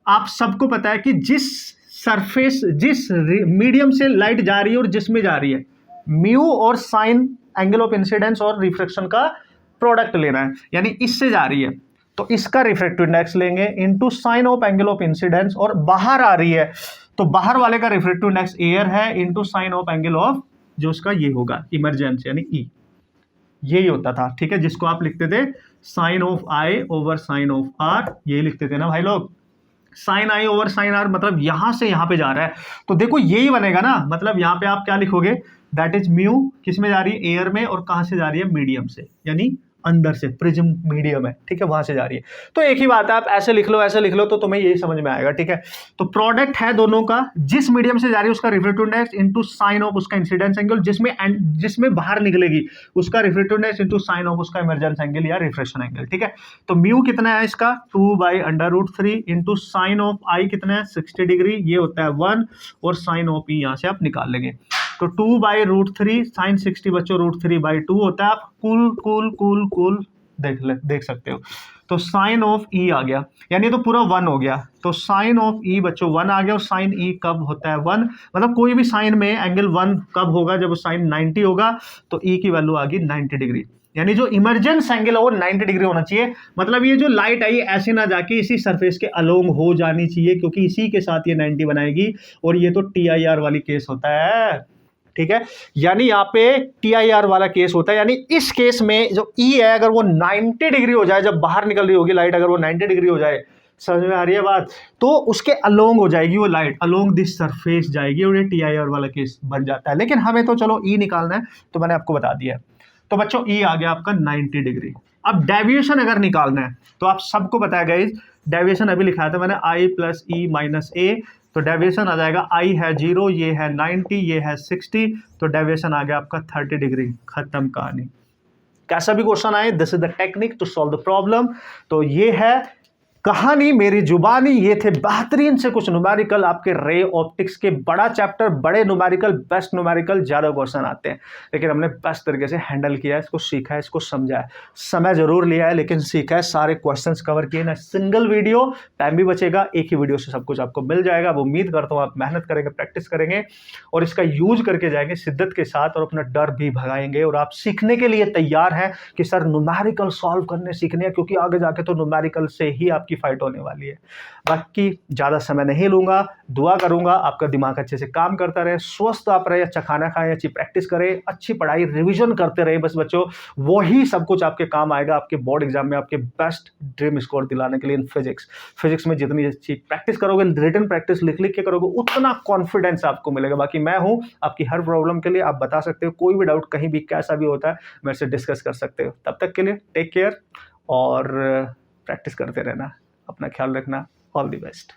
S1: आप सबको पता है कि जिस सरफेस, जिस मीडियम से लाइट जा रही है और जिसमें जा रही है, म्यू और साइन एंगल ऑफ इंसिडेंस और रिफ्लेक्शन का प्रोडक्ट लेना है, यानी इससे जा रही है तो इसका रिफ्रैक्टिव इंडेक्स लेंगे into sine of angle of incidence, और बाहर आ रही है तो बाहर वाले का रिफ्रैक्टिव इंडेक्स एयर है into sine of angle of जो उसका ये होगा इमरजेंस यानी ई, यही होता था, ठीक है, जिसको आप लिखते थे sine of i over sine of r, यही लिखते थे ना भाई लोग। Sine i over sine r मतलब यहां से यहां पे जा रहा है, तो देखो यही बनेगा ना, मतलब यहां पे आप क्या लिखोगे, दैट इज म्यू, किस में जा रही है, एयर में, और कहां से जा रही है, मीडियम से, यानी अंदर से, प्रिज्म मीडियम है, ठीक है, वहां से जा रही है। तो एक ही बात है, आप ऐसे लिख लो तो तुम्हें यही समझ में आएगा, ठीक है। तो प्रोडक्ट है दोनों का, जिस मीडियम से जा रही है उसका refractive index into sine of उसका इंसिडेंस एंगल, जिसमें बाहर निकलेगी उसका refractive index into sine of उसका इमरजेंस एंगल या रिफ्रेक्शन एंगल, ठीक है। तो म्यू कितना है इसका 2/√3 इनटू साइन ऑफ आई कितना है 60 डिग्री, ये होता है 1, और साइन ऑफ ई यहां से आप निकाल लेंगे, तो 2/√3 साइन 60 बच्चों √3/2 होता है। आप कूल देख सकते हो। तो साइन ऑफ ई आ गया, यानी तो पूरा 1 हो गया, तो साइन ऑफ ई बच्चों 1 आ गया, और साइन ई कब होता है 1, मतलब कोई भी साइन में एंगल 1 कब होगा, जब साइन 90 होगा, तो ई की वैल्यू आ गई 90 डिग्री, यानी जो इमरजेंस एंगल है वो 90 डिग्री होना चाहिए। मतलब ये जो लाइट आई ऐसे ना जाके इसी सरफेस के अलोंग हो जानी चाहिए, क्योंकि इसी के साथ ये 90 बनाएगी, और ये तो TIR वाली केस होता है, ठीक है, यानी यहाँ पे TIR वाला केस होता है, यानी इस केस में जो E है अगर वो 90 डिग्री हो जाए, जब बाहर निकल रही होगी लाइट, अगर वो 90 डिग्री हो जाए, समझ में आ रही है बात, तो उसके अलोंग हो जाएगी वो लाइट, अलोंग दिस सरफेस जाएगी, और ये TIR वाला केस बन जाता है। लेकिन हमें तो चलो E निकालना है, तो मैंने आपको बता दिया। तो बच्चों E आ गया आपका 90 डिग्री। अब डेविएशन अगर निकालना है तो आप सबको पता है गाइस, डेविएशन अभी लिखाया था मैंने I + E - A, तो डेविएशन आ जाएगा, I है 0, ये है 90, ये है 60, तो डेविएशन आ गया आपका 30 डिग्री, खत्म कहानी। कैसा भी क्वेश्चन आए, this is the technique to solve the problem. तो ये है कहानी मेरी जुबानी, ये थे बेहतरीन से कुछ न्यूमेरिकल आपके रे ऑप्टिक्स के। बड़ा चैप्टर, बड़े न्यूमेरिकल, बेस्ट न्यूमेरिकल, ज्यादा क्वेश्चन आते हैं, लेकिन हमने बेस्ट तरीके से हैंडल किया है, इसको सीखा है, इसको समझा है, समय जरूर लिया है लेकिन सीखा है, सारे क्वेश्चंस कवर किए ना सिंगल वीडियो, टाइम भी बचेगा, एक ही वीडियो से सब कुछ आपको मिल जाएगा। अब उम्मीद करता हूं आप मेहनत करेंगे, प्रैक्टिस करेंगे और इसका यूज करके जाएंगे शिद्दत के साथ और अपना डर भी भगाएंगे और आप सीखने के लिए तैयार हैं कि सर न्यूमेरिकल सॉल्व करने सीखने हैं, क्योंकि आगे जाके तो न्यूमेरिकल से ही आपकी फाइट होने वाली है। बाकी ज्यादा समय नहीं लूंगा, दुआ करूंगा आपका दिमाग अच्छे से काम करता रहे, स्वस्थ आप रहे, अच्छा खाना खाएं, अच्छी प्रैक्टिस करें, अच्छी पढ़ाई रिवीजन करते रहे बस बच्चों, वही सब कुछ आपके काम आएगा आपके बोर्ड एग्जाम में, आपके बेस्ट ड्रीम स्कोर दिलाने के लिए इन फिजिक्स में जितनी अच्छी प्रैक्टिस करोगे, रिटन प्रैक्टिस लिख लिख के करोगे, उतना कॉन्फिडेंस आपको मिलेगा। बाकी मैं हूं आपकी हर प्रॉब्लम के लिए, आप बता सकते हो, कोई भी डाउट कहीं भी कैसा भी होता है मेरे से डिस्कस कर सकते हो। तब तक के लिए टेक केयर और प्रैक्टिस करते रहना, अपना ख्याल रखना, ऑल द बेस्ट।